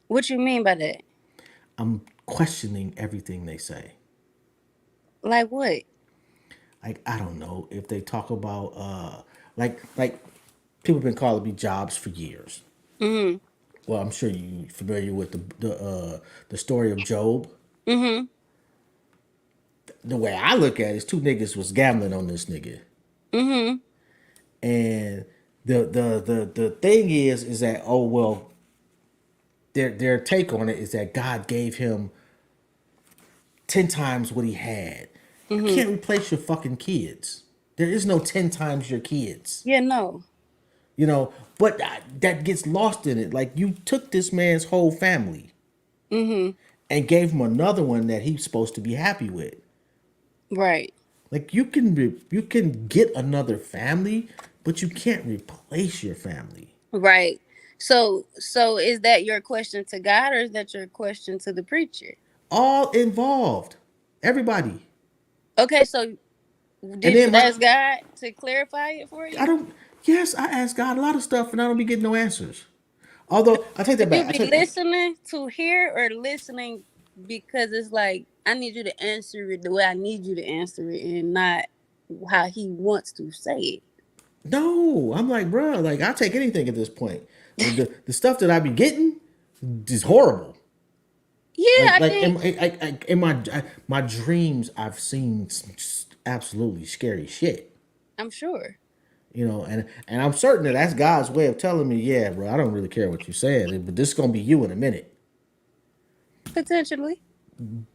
What you mean by that? I'm questioning everything they say. Like what? Like I don't know if they talk about like people have been calling me jobs for years. Mm-hmm. Well, I'm sure you familiar with the story of Job. Mm-hmm. The way I look at it is two niggas was gambling on this nigga. Mm-hmm. And the thing is that, oh well, their take on it is that God gave him 10 times what he had. You Mm-hmm. can't replace your fucking kids. There is no 10 times your kids. Yeah, no. You know, but that gets lost in it. Like you took this man's whole family Mm-hmm. and gave him another one that he's supposed to be happy with. Right. Like you can get another family, but you can't replace your family. Right. So is that your question to God, or is that your question to the preacher? All involved, everybody. Okay, so And did you then my ask God to clarify it for I you? don't. Yes, I ask God a lot of stuff, and I don't be getting no answers. Although I take Should that you back. I be take. listening to hear, or listening because it's like I need you to answer it the way I need you to answer it, and not how he wants to say No, I'm like, bro, like I take anything at this point. it? The stuff that I be getting is horrible. Yeah, I Like think in my dreams, I've seen some absolutely scary shit. I'm sure. You know, and I'm certain that that's God's way of telling me, yeah, bro, I don't really care what you're saying, but this is gonna be you in a minute. Potentially.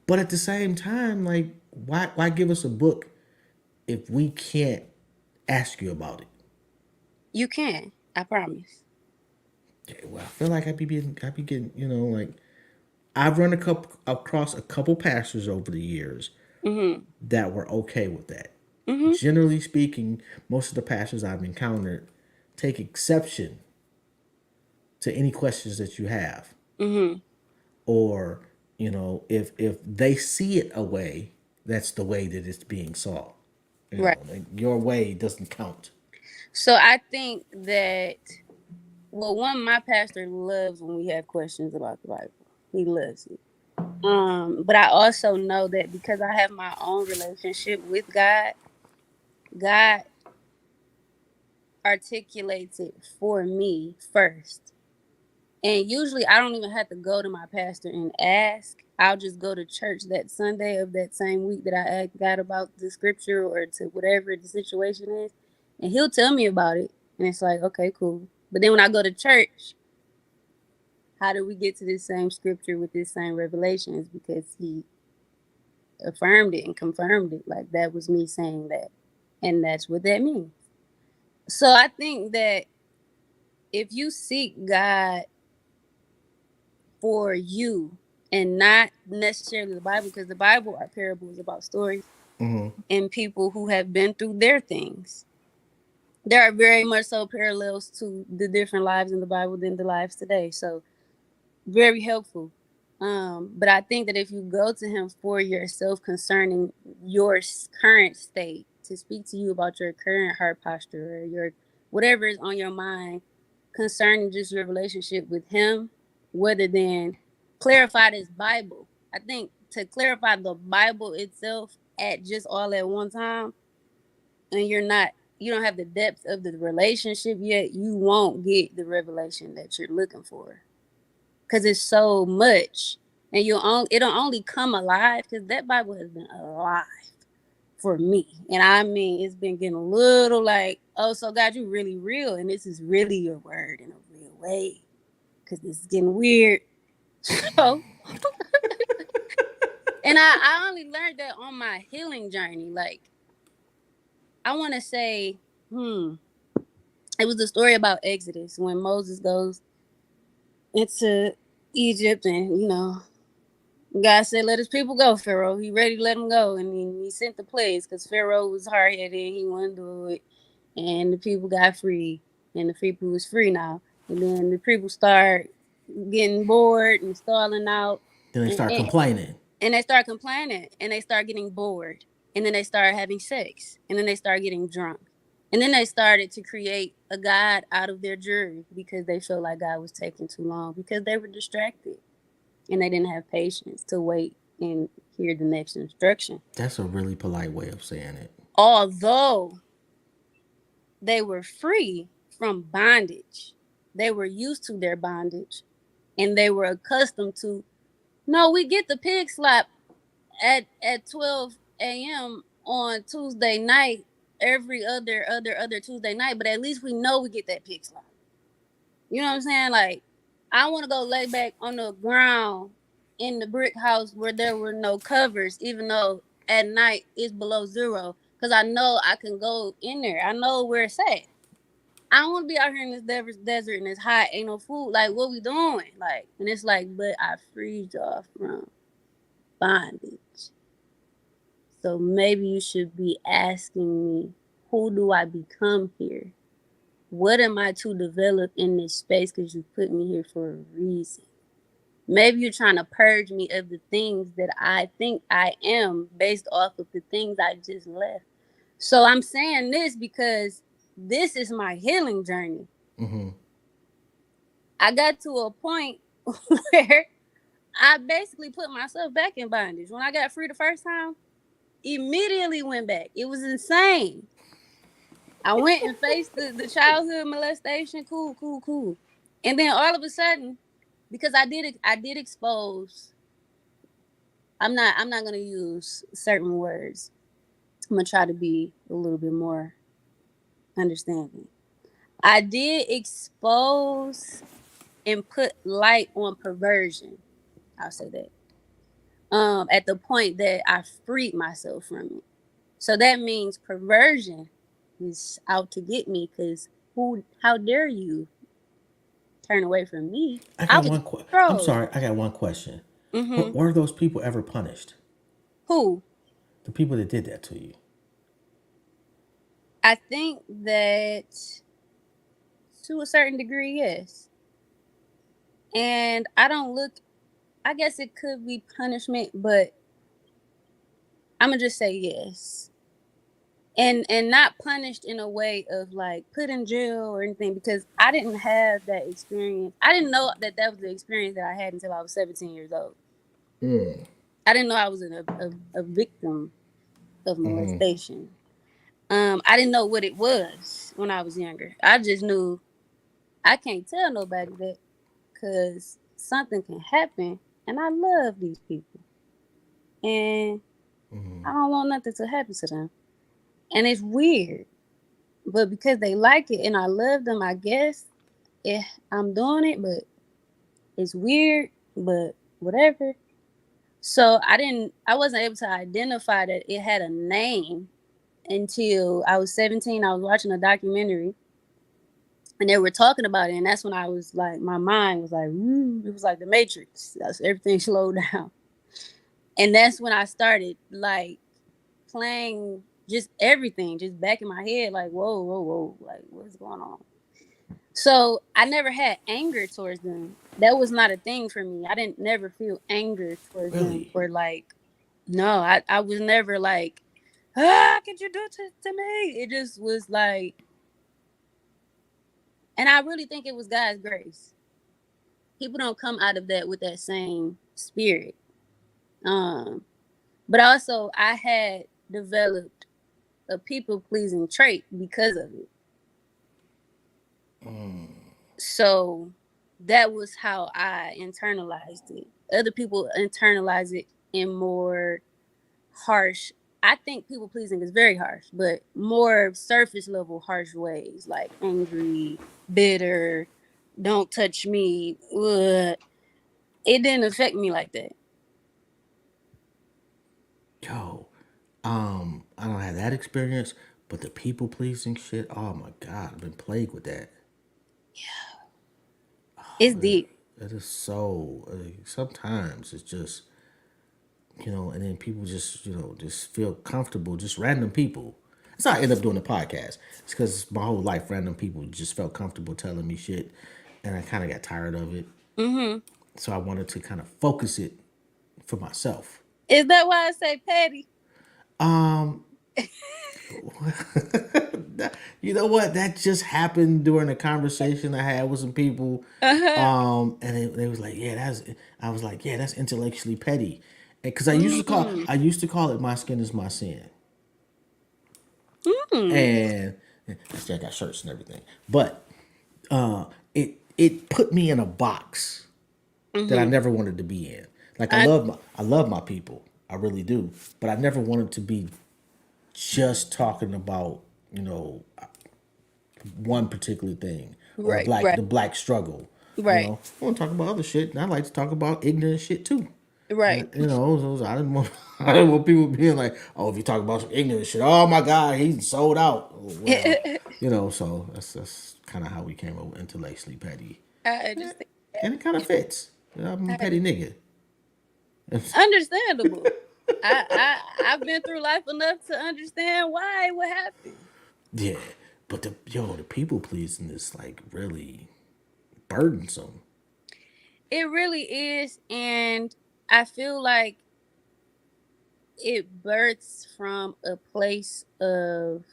But at the same time, like, why give us a book if we can't ask you about it? You can. I promise. Yeah, well, I feel like I be getting, like I've run across a couple pastors over the years Mm-hmm. that were okay with that. Mm-hmm. Generally speaking, most of the pastors I've encountered take exception to any questions that you have, Mm-hmm. or if they see it a way, that's the way that it's being saw. Right. Like your way doesn't count. So I think that, well, one, my pastor loves when we have questions about the Bible. He loves it. But I also know that because I have my own relationship with God, God articulates it for me first. And usually I don't even have to go to my pastor and ask. I'll just go to church that Sunday of that same week that I asked God about the scripture or to whatever the situation is. And he'll tell me about it. And it's like, okay, cool. But then when I go to church, how do we get to this same scripture with this same revelation? Is because he affirmed it and confirmed it. Like that was me saying that. And that's what that means. So I think that if you seek God for you and not necessarily the Bible, because the Bible are parables about stories and people who have been through their things. There are very much so parallels to the different lives in the Bible than the lives today. So very helpful. But I think that if you go to him for yourself concerning your current state, to speak to you about your current heart posture or your whatever is on your mind concerning just your relationship with him, rather than clarify this Bible. I think to clarify the Bible itself at just all at one time, and you don't have the depth of the relationship yet, you won't get the revelation that you're looking for because it's so much, and it'll only come alive because that Bible has been alive for me, and I mean it's been getting a little like, oh, so God, you really real, and this is really your word in a real way because this is getting weird. So, and I only learned that on my healing journey. Like I want to say, it was the story about Exodus when Moses goes into Egypt, and God said, "Let his people go, Pharaoh." He ready to let them go, and he sent the plagues because Pharaoh was hard headed. He wanted to do it, and the people got free, and the people was free now. And then the people start getting bored and stalling out, Then they and, start and, complaining. and they start complaining, and they start getting bored, and then they start having sex, and then they start getting drunk, and then they started to create a God out of their jury because they felt like God was taking too long because they were distracted and they didn't have patience to wait and hear the next instruction. That's a really polite way of saying it. Although they were free from bondage, they were used to their bondage and they were accustomed to, no, we get the pig slap at 12 a.m. on Tuesday night, every other Tuesday night, but at least we know we get that pig slap. You know what I'm saying? Like, I want to go lay back on the ground in the brick house where there were no covers, even though at night it's below zero, because I know I can go in there. I know where it's at. I don't want to be out here in this desert and it's hot, ain't no food. Like, what we doing? Like, and it's like, but I freed y'all from bondage. So maybe you should be asking me, who do I become here? What am I to develop in this space? Because you put me here for a reason. Maybe you're trying to purge me of the things that I think I am based off of the things I just left. So I'm saying this because this is my healing journey. Mm-hmm. I got to a point where I basically put myself back in bondage. When I got free the first time, immediately went back. It was insane. I went and faced the childhood molestation. Cool. And then all of a sudden, because I did expose. I'm not gonna use certain words. I'm gonna try to be a little bit more understanding. I did expose and put light on perversion. I'll say that. At the point that I freed myself from it. So that means perversion is out to get me because how dare you turn away from me? I I got was one. I'm controlled. sorry. I got one question. Mm-hmm. Were those people ever punished? Who? The people that did that to you. I think that to a certain degree, yes. And I guess it could be punishment, but I'm gonna just say yes. And not punished in a way of like put in jail or anything because I didn't have that experience. I didn't know that was the experience that I had until I was 17 years old. I didn't know I was a victim of molestation. I didn't know what it was when I was younger. I just knew I can't tell nobody that because something can happen, and I love these people, and I don't want nothing to happen to them. And it's weird, but because they like it and I love them, I guess I'm doing it, but it's weird, but whatever. So I wasn't able to identify that it had a name until I was 17. I was watching a documentary and they were talking about it. And that's when I was like, my mind was like, it was like the Matrix. That's everything slowed down. And that's when I started like playing just everything, just back in my head, like, whoa, like, what's going on? So I never had anger towards them. That was not a thing for me. I didn't never feel anger towards them or like, no, I was never like, could you do it to me? It just was like, and I really think it was God's grace. People don't come out of that with that same spirit. But also I had developed a people pleasing trait because of it. So that was how I internalized it. Other people internalize it in more harsh. I think people pleasing is very harsh, but more surface level harsh ways, like angry, bitter, don't touch me. Ugh. It didn't affect me like that. Yo, I don't have that experience, but the people pleasing shit. Oh my god, I've been plagued with that. It's deep. It is so. Sometimes it's just, and then people just, just feel comfortable. Just random people. That's how I end up doing the podcast. It's because my whole life, random people just felt comfortable telling me shit, and I kind of got tired of it. Mm-hmm. So I wanted to kind of focus it for myself. Is that why I say petty? You know what? That just happened during a conversation I had with some people. And they was like, "Yeah, that's." I was like, "Yeah, that's intellectually petty," because I used to call it "my skin is my sin," and I still got shirts and everything. But it put me in a box that I never wanted to be in. Like I love my people, I really do, but I never wanted to be just talking about one particular thing or Right. the black struggle. Right. I want to talk about other shit, and I like to talk about ignorant shit too. Right. So I didn't want I didn't want people being like, oh, if you talk about some ignorant shit, oh my God, he's sold out. Well, so that's kind of how we came up with intellectually petty, I understand. and it kind of fits. I'm a I, petty nigga. understandable. I've been through life enough to understand why what happened. Yeah, but the people pleasing is like really burdensome. It really is, and I feel like it births from a place of,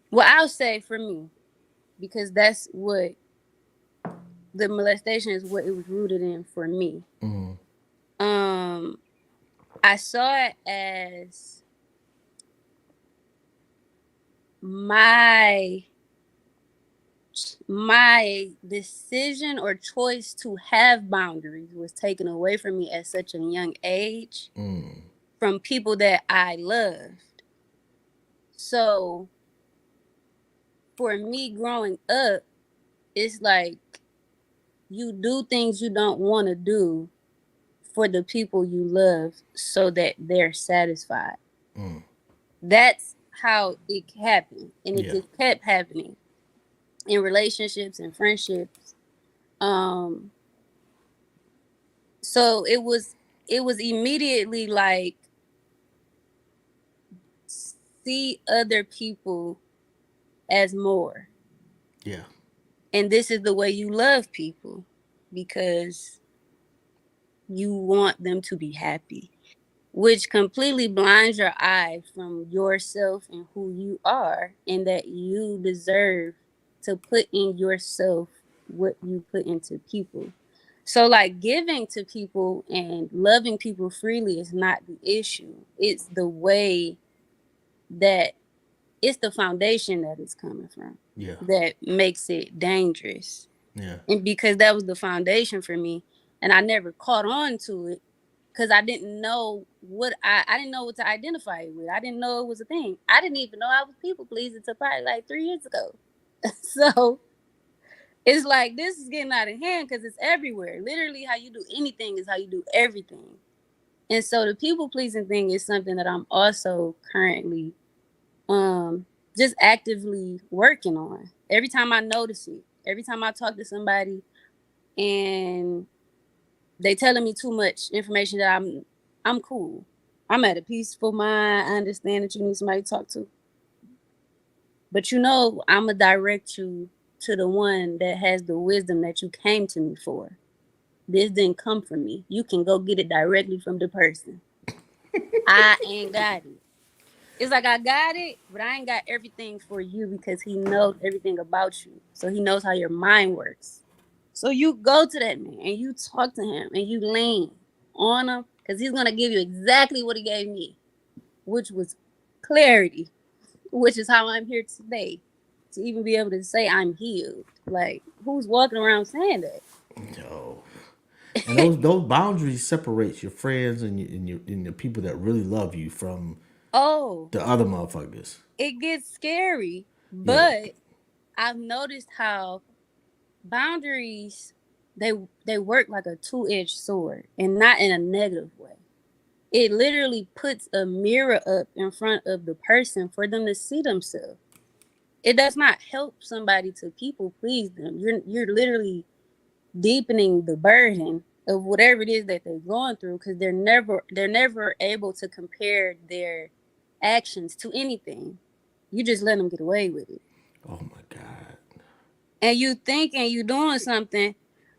well, I'll say for me, because that's what the molestation is, what it was rooted in for me. Um, I saw it as my decision or choice to have boundaries was taken away from me at such a young age from people that I loved. So for me growing up, it's like you do things you don't want to do for the people you love so that they're satisfied. That's how it happened. And it Yeah, just kept happening in relationships and friendships. Um, so it was immediately like, see other people as more. yeah, And this is the way you love people, because you want them to be happy, which completely blinds your eye from yourself and who you are, and that you deserve to put in yourself what you put into people. So, like, giving to people and loving people freely is not the issue. It's the way that, it's the foundation that it's coming from yeah, that makes it dangerous. yeah. And because that was the foundation for me, and I never caught on to it, because I didn't know what I didn't know what to identify it with. I didn't know it was a thing. I didn't even know I was people pleasing until probably like 3 years ago. So it's like, this is getting out of hand because it's everywhere. Literally, how you do anything is how you do everything. And so the people pleasing thing is something that I'm also currently just actively working on. Every time I notice it, every time I talk to somebody and they telling me too much information, that I'm cool. I'm at a peaceful mind. I understand that you need somebody to talk to. But I'ma direct you to the one that has the wisdom that you came to me for. This didn't come from me. You can go get it directly from the person. I ain't got it. It's like, I got it, but I ain't got everything for you, because he knows everything about you. So he knows how your mind works. So you go to that man and you talk to him and you lean on him, because he's going to give you exactly what he gave me, which was clarity, which is how I'm here today, to even be able to say I'm healed. Like, who's walking around saying that? Yo. And those boundaries separates your friends and the people that really love you from Oh, the other motherfuckers. it gets scary, Yeah, but I've noticed how boundaries, they work like a two-edged sword, and not in a negative way. It literally puts a mirror up in front of the person for them to see themselves. It does not help somebody to people please them. You're literally deepening the burden of whatever it is that they're going through, because they're never able to compare their actions to anything. You just let them get away with it. oh my God. And you thinking you doing something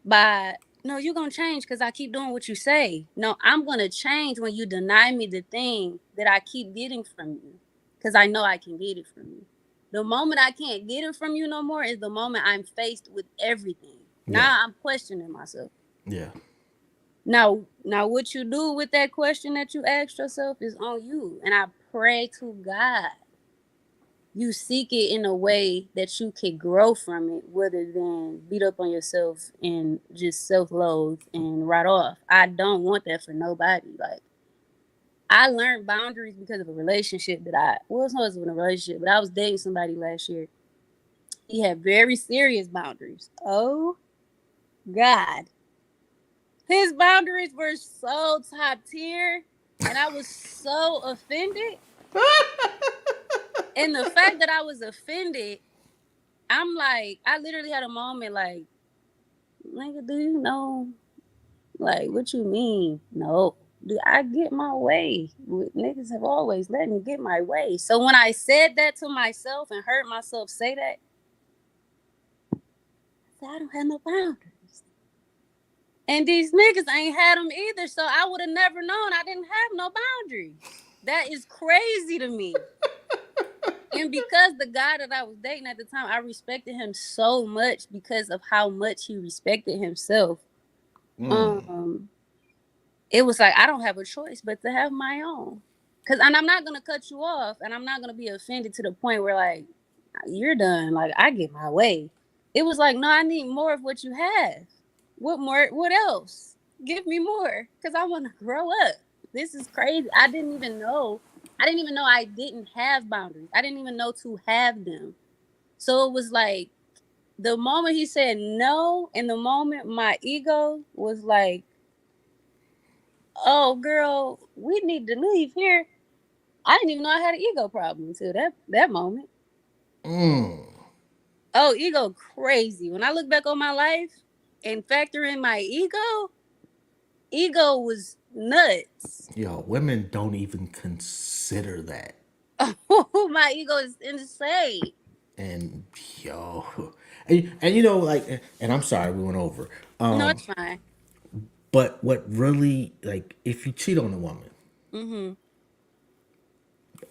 by, no, you're gonna change because I keep doing what you say. No, I'm gonna change when you deny me the thing that I keep getting from you, because I know I can get it from you. The moment I can't get it from you no more is the moment I'm faced with everything. Yeah, Now I'm questioning myself. yeah, Now what you do with that question that you asked yourself is on you. And I pray to God you seek it in a way that you can grow from it, rather than beat up on yourself and just self-loathe and write off. I don't want that for nobody. Like, I learned boundaries because of a relationship that it's not a relationship, but I was dating somebody last year. He had very serious boundaries. Oh God. His boundaries were so top tier, and I was so offended. And the fact that I was offended, I'm like, I literally had a moment like, nigga, do you know, like, what you mean? No. Do I get my way? Niggas have always let me get my way. So when I said that to myself and heard myself say that, I said, I don't have no boundaries. And these niggas ain't had them either. So I would have never known I didn't have no boundaries. That is crazy to me. And because the guy that I was dating at the time, I respected him so much because of how much he respected himself. It was like, I don't have a choice but to have my own. And I'm not going to cut you off, and I'm not going to be offended to the point where, like, you're done. Like, I get my way. It was like, no, I need more of what you have. What more? What else? Give me more, because I want to grow up. This is crazy. I didn't even know I didn't have boundaries. I didn't even know to have them. So it was like, the moment he said no, and the moment my ego was like, oh, girl, we need to leave here. I didn't even know I had an ego problem until that moment. Oh, ego crazy. When I look back on my life and factor in my ego was nuts. Yo, women don't even consider that. Oh, my ego is insane. And yo, and you know, like, and I'm sorry we went over. No, it's fine. But what really, like, if you cheat on a woman,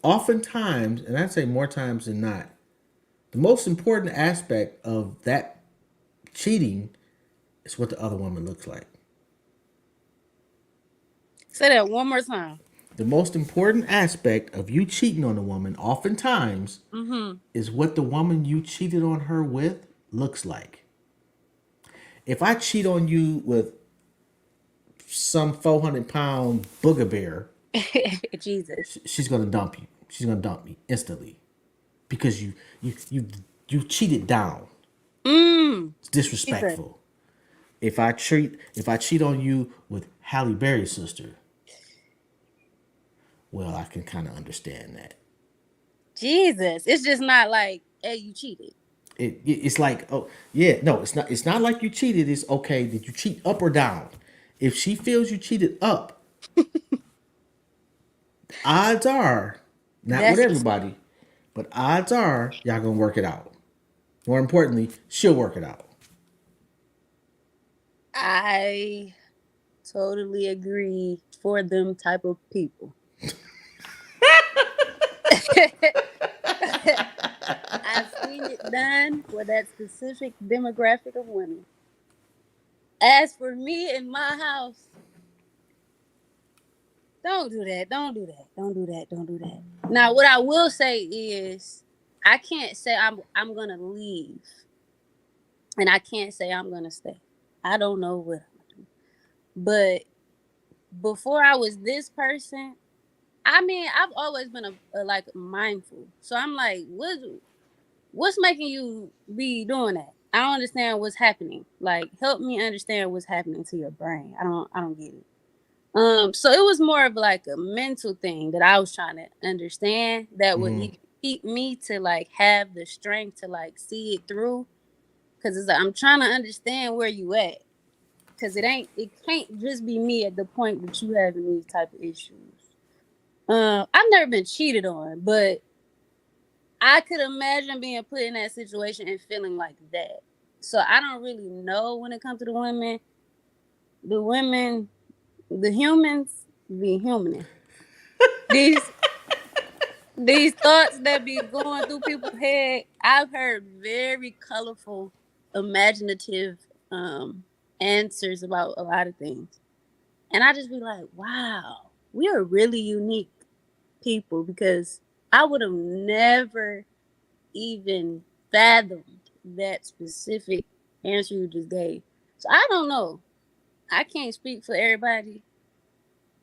oftentimes, and I'd say more times than not, the most important aspect of that cheating is what the other woman looks like. Say that one more time. The most important aspect of you cheating on a woman, oftentimes, is what the woman you cheated on her with looks like. If I cheat on you with some 400-pound booger bear, Jesus. she's gonna dump you. She's gonna dump me instantly because you cheated down. It's disrespectful. If I cheat on you with Halle Berry's sister, well, I can kind of understand that. Jesus. It's just not like, hey, you cheated. It's like, oh yeah, no, it's not like you cheated. It's okay, did you cheat up or down? If she feels you cheated up, odds are, not with That's everybody, but odds are y'all gonna work it out. More importantly, she'll work it out. I totally agree for them type of people. I've seen it done for that specific demographic of women. As for me in my house, don't do that. Don't do that. Don't do that. Don't do that. Now, what I will say is, I can't say I'm gonna leave, and I can't say I'm gonna stay. I don't know what I'm gonna do. But before I was this person, I mean, I've always been a like mindful. So I'm like, what's making you be doing that? I don't understand what's happening. Like, help me understand what's happening to your brain. I don't get it. So it was more of like a mental thing that I was trying to understand that would even keep me to like have the strength to like see it through. Cause it's like, I'm trying to understand where you at. Cause it can't just be me at the point that you having these type of issues. I've never been cheated on, but I could imagine being put in that situation and feeling like that. So I don't really know when it comes to the women. The humans be humaning. These thoughts that be going through people's head, I've heard very colorful, imaginative answers about a lot of things. And I just be like, wow, we are really unique people, because I would have never even fathomed that specific answer you just gave. So I don't know. I can't speak for everybody,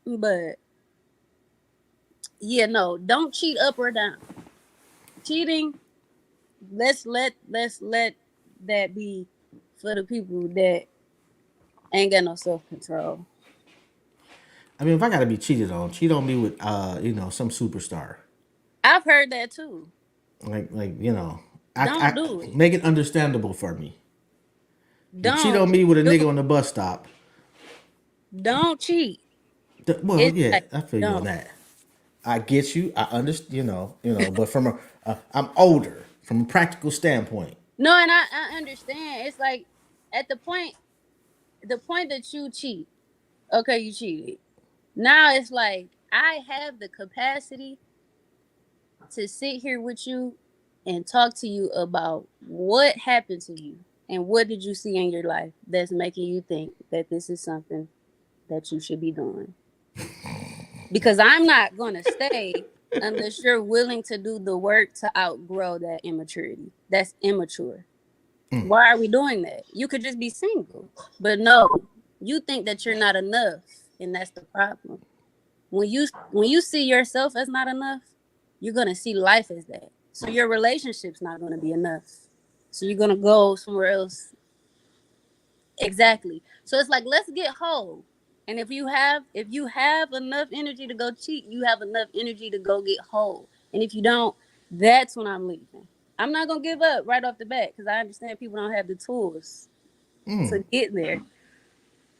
but yeah, no, don't cheat up or down. Cheating, let's let that be for the people that Ain't got no self control. I mean, if I gotta be cheated on, cheat on me with some superstar. I've heard that too. Like, Don't I do it. make it understandable for me. You cheat Don't on me with a do nigga it. on the bus stop. Don't cheat. Well, It's yeah, like I feel you on don't. that. I get you. I understand. But from I'm older. From a practical standpoint. No, and I understand. It's like at the point that you cheat, okay, you cheated. Now it's like I have the capacity to sit here with you and talk to you about what happened to you and what did you see in your life that's making you think that this is something that you should be doing. Because I'm not going to stay unless you're willing to do the work to outgrow that immaturity. That's immature. Why are we doing that? You could just be single. But no, you think that you're not enough, and that's the problem. When you see yourself as not enough, you're gonna see life as that. So your relationship's not gonna be enough. So you're gonna go somewhere else. Exactly. So it's like let's get whole. And if you have enough energy to go cheat, you have enough energy to go get whole. And if you don't, that's when I'm leaving. I'm not gonna give up right off the bat because I understand people don't have the tools to get there.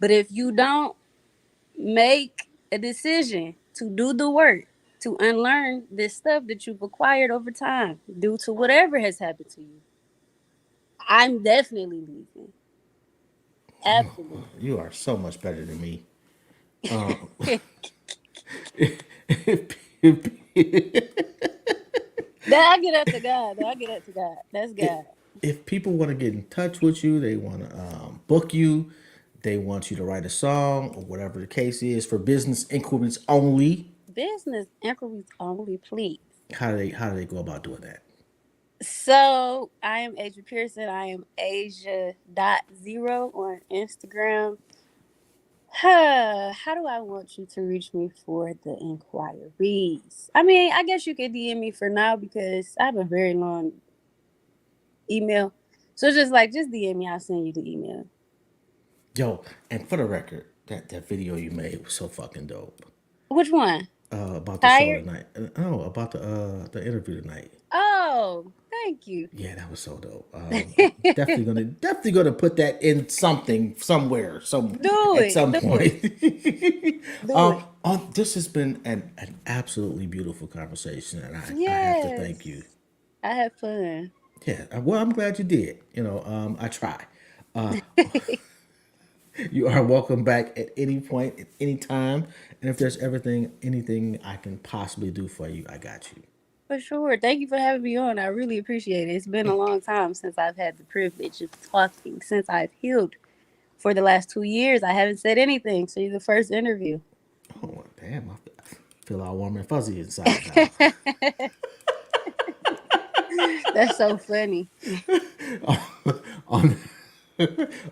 But if you don't make a decision to do the work to unlearn this stuff that you've acquired over time due to whatever has happened to you, I'm definitely leaving. Absolutely. You are so much better than me. That I get up to God. That I get up to God. That's God. If people want to get in touch with you, they want to book you, they want you to write a song or whatever the case is for business inquiries only. Business inquiries only, please. How do they go about doing that? So I am Asia Pearson. I am Asia.0 on Instagram. How do I want you to reach me for the inquiries? I mean, I guess you could DM me for now because I have a very long email. So just DM me. I'll send you the email. Yo, and for the record, that video you made was so fucking dope. Which one? About the show Tired? tonight. No, about the interview tonight. Oh, thank you. Yeah, that was so dope. Definitely gonna put that in something somewhere Do at it. some Do it. point. Do it. This has been an absolutely beautiful conversation, and I have to thank you. Yes. I had fun. Yeah, well, I'm glad you did. I try. You are welcome back at any point, at any time, and if there's anything I can possibly do for you, I got you. For sure. Thank you for having me on. I really appreciate it. It's been a long time since I've had the privilege of talking, since I've healed. For the last 2 years, I haven't said anything. So you're the first interview. Oh damn, I feel all warm and fuzzy inside now. That's so funny. on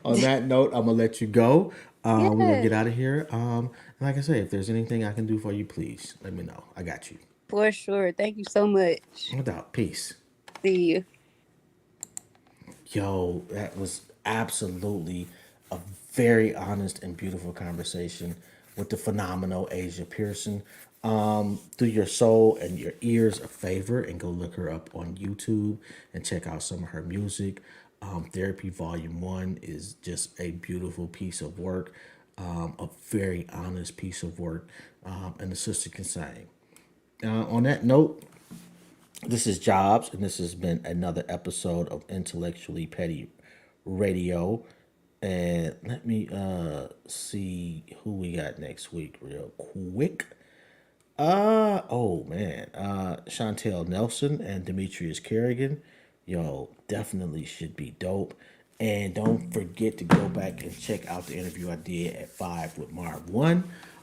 on that note, I'm gonna let you go. We're gonna Yeah, get out of here. And like I say, if there's anything I can do for you, please let me know. I got you. for sure. Thank you so much. No doubt. Peace. See you. Yo, that was absolutely a very honest and beautiful conversation with the phenomenal Asia Pearson. Do your soul and your ears a favor and go look her up on YouTube and check out some of her music. Therapy Volume 1 is just a beautiful piece of work, a very honest piece of work, and the sister can sing. On that note, this is Jobs, and this has been another episode of Intellectually Petty Radio. And let me see who we got next week real quick. Oh man, Chantel Nelson and Demetrius Kerrigan, yo, definitely should be dope. And don't forget to go back and check out the interview I did at 5 with Marv One.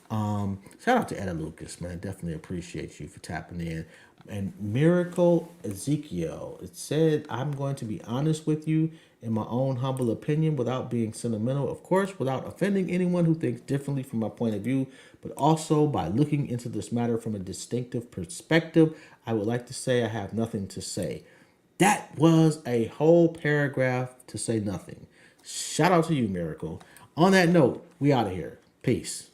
Shout out to Etta Lucas, man. Definitely appreciate you for tapping in. And Miracle Ezekiel, it said, I'm going to be honest with you in my own humble opinion without being sentimental, of course, without offending anyone who thinks differently from my point of view, but also by looking into this matter from a distinctive perspective. I would like to say I have nothing to say. That was a whole paragraph to say nothing. Shout out to you, Miracle. On that note, we out of here. Peace.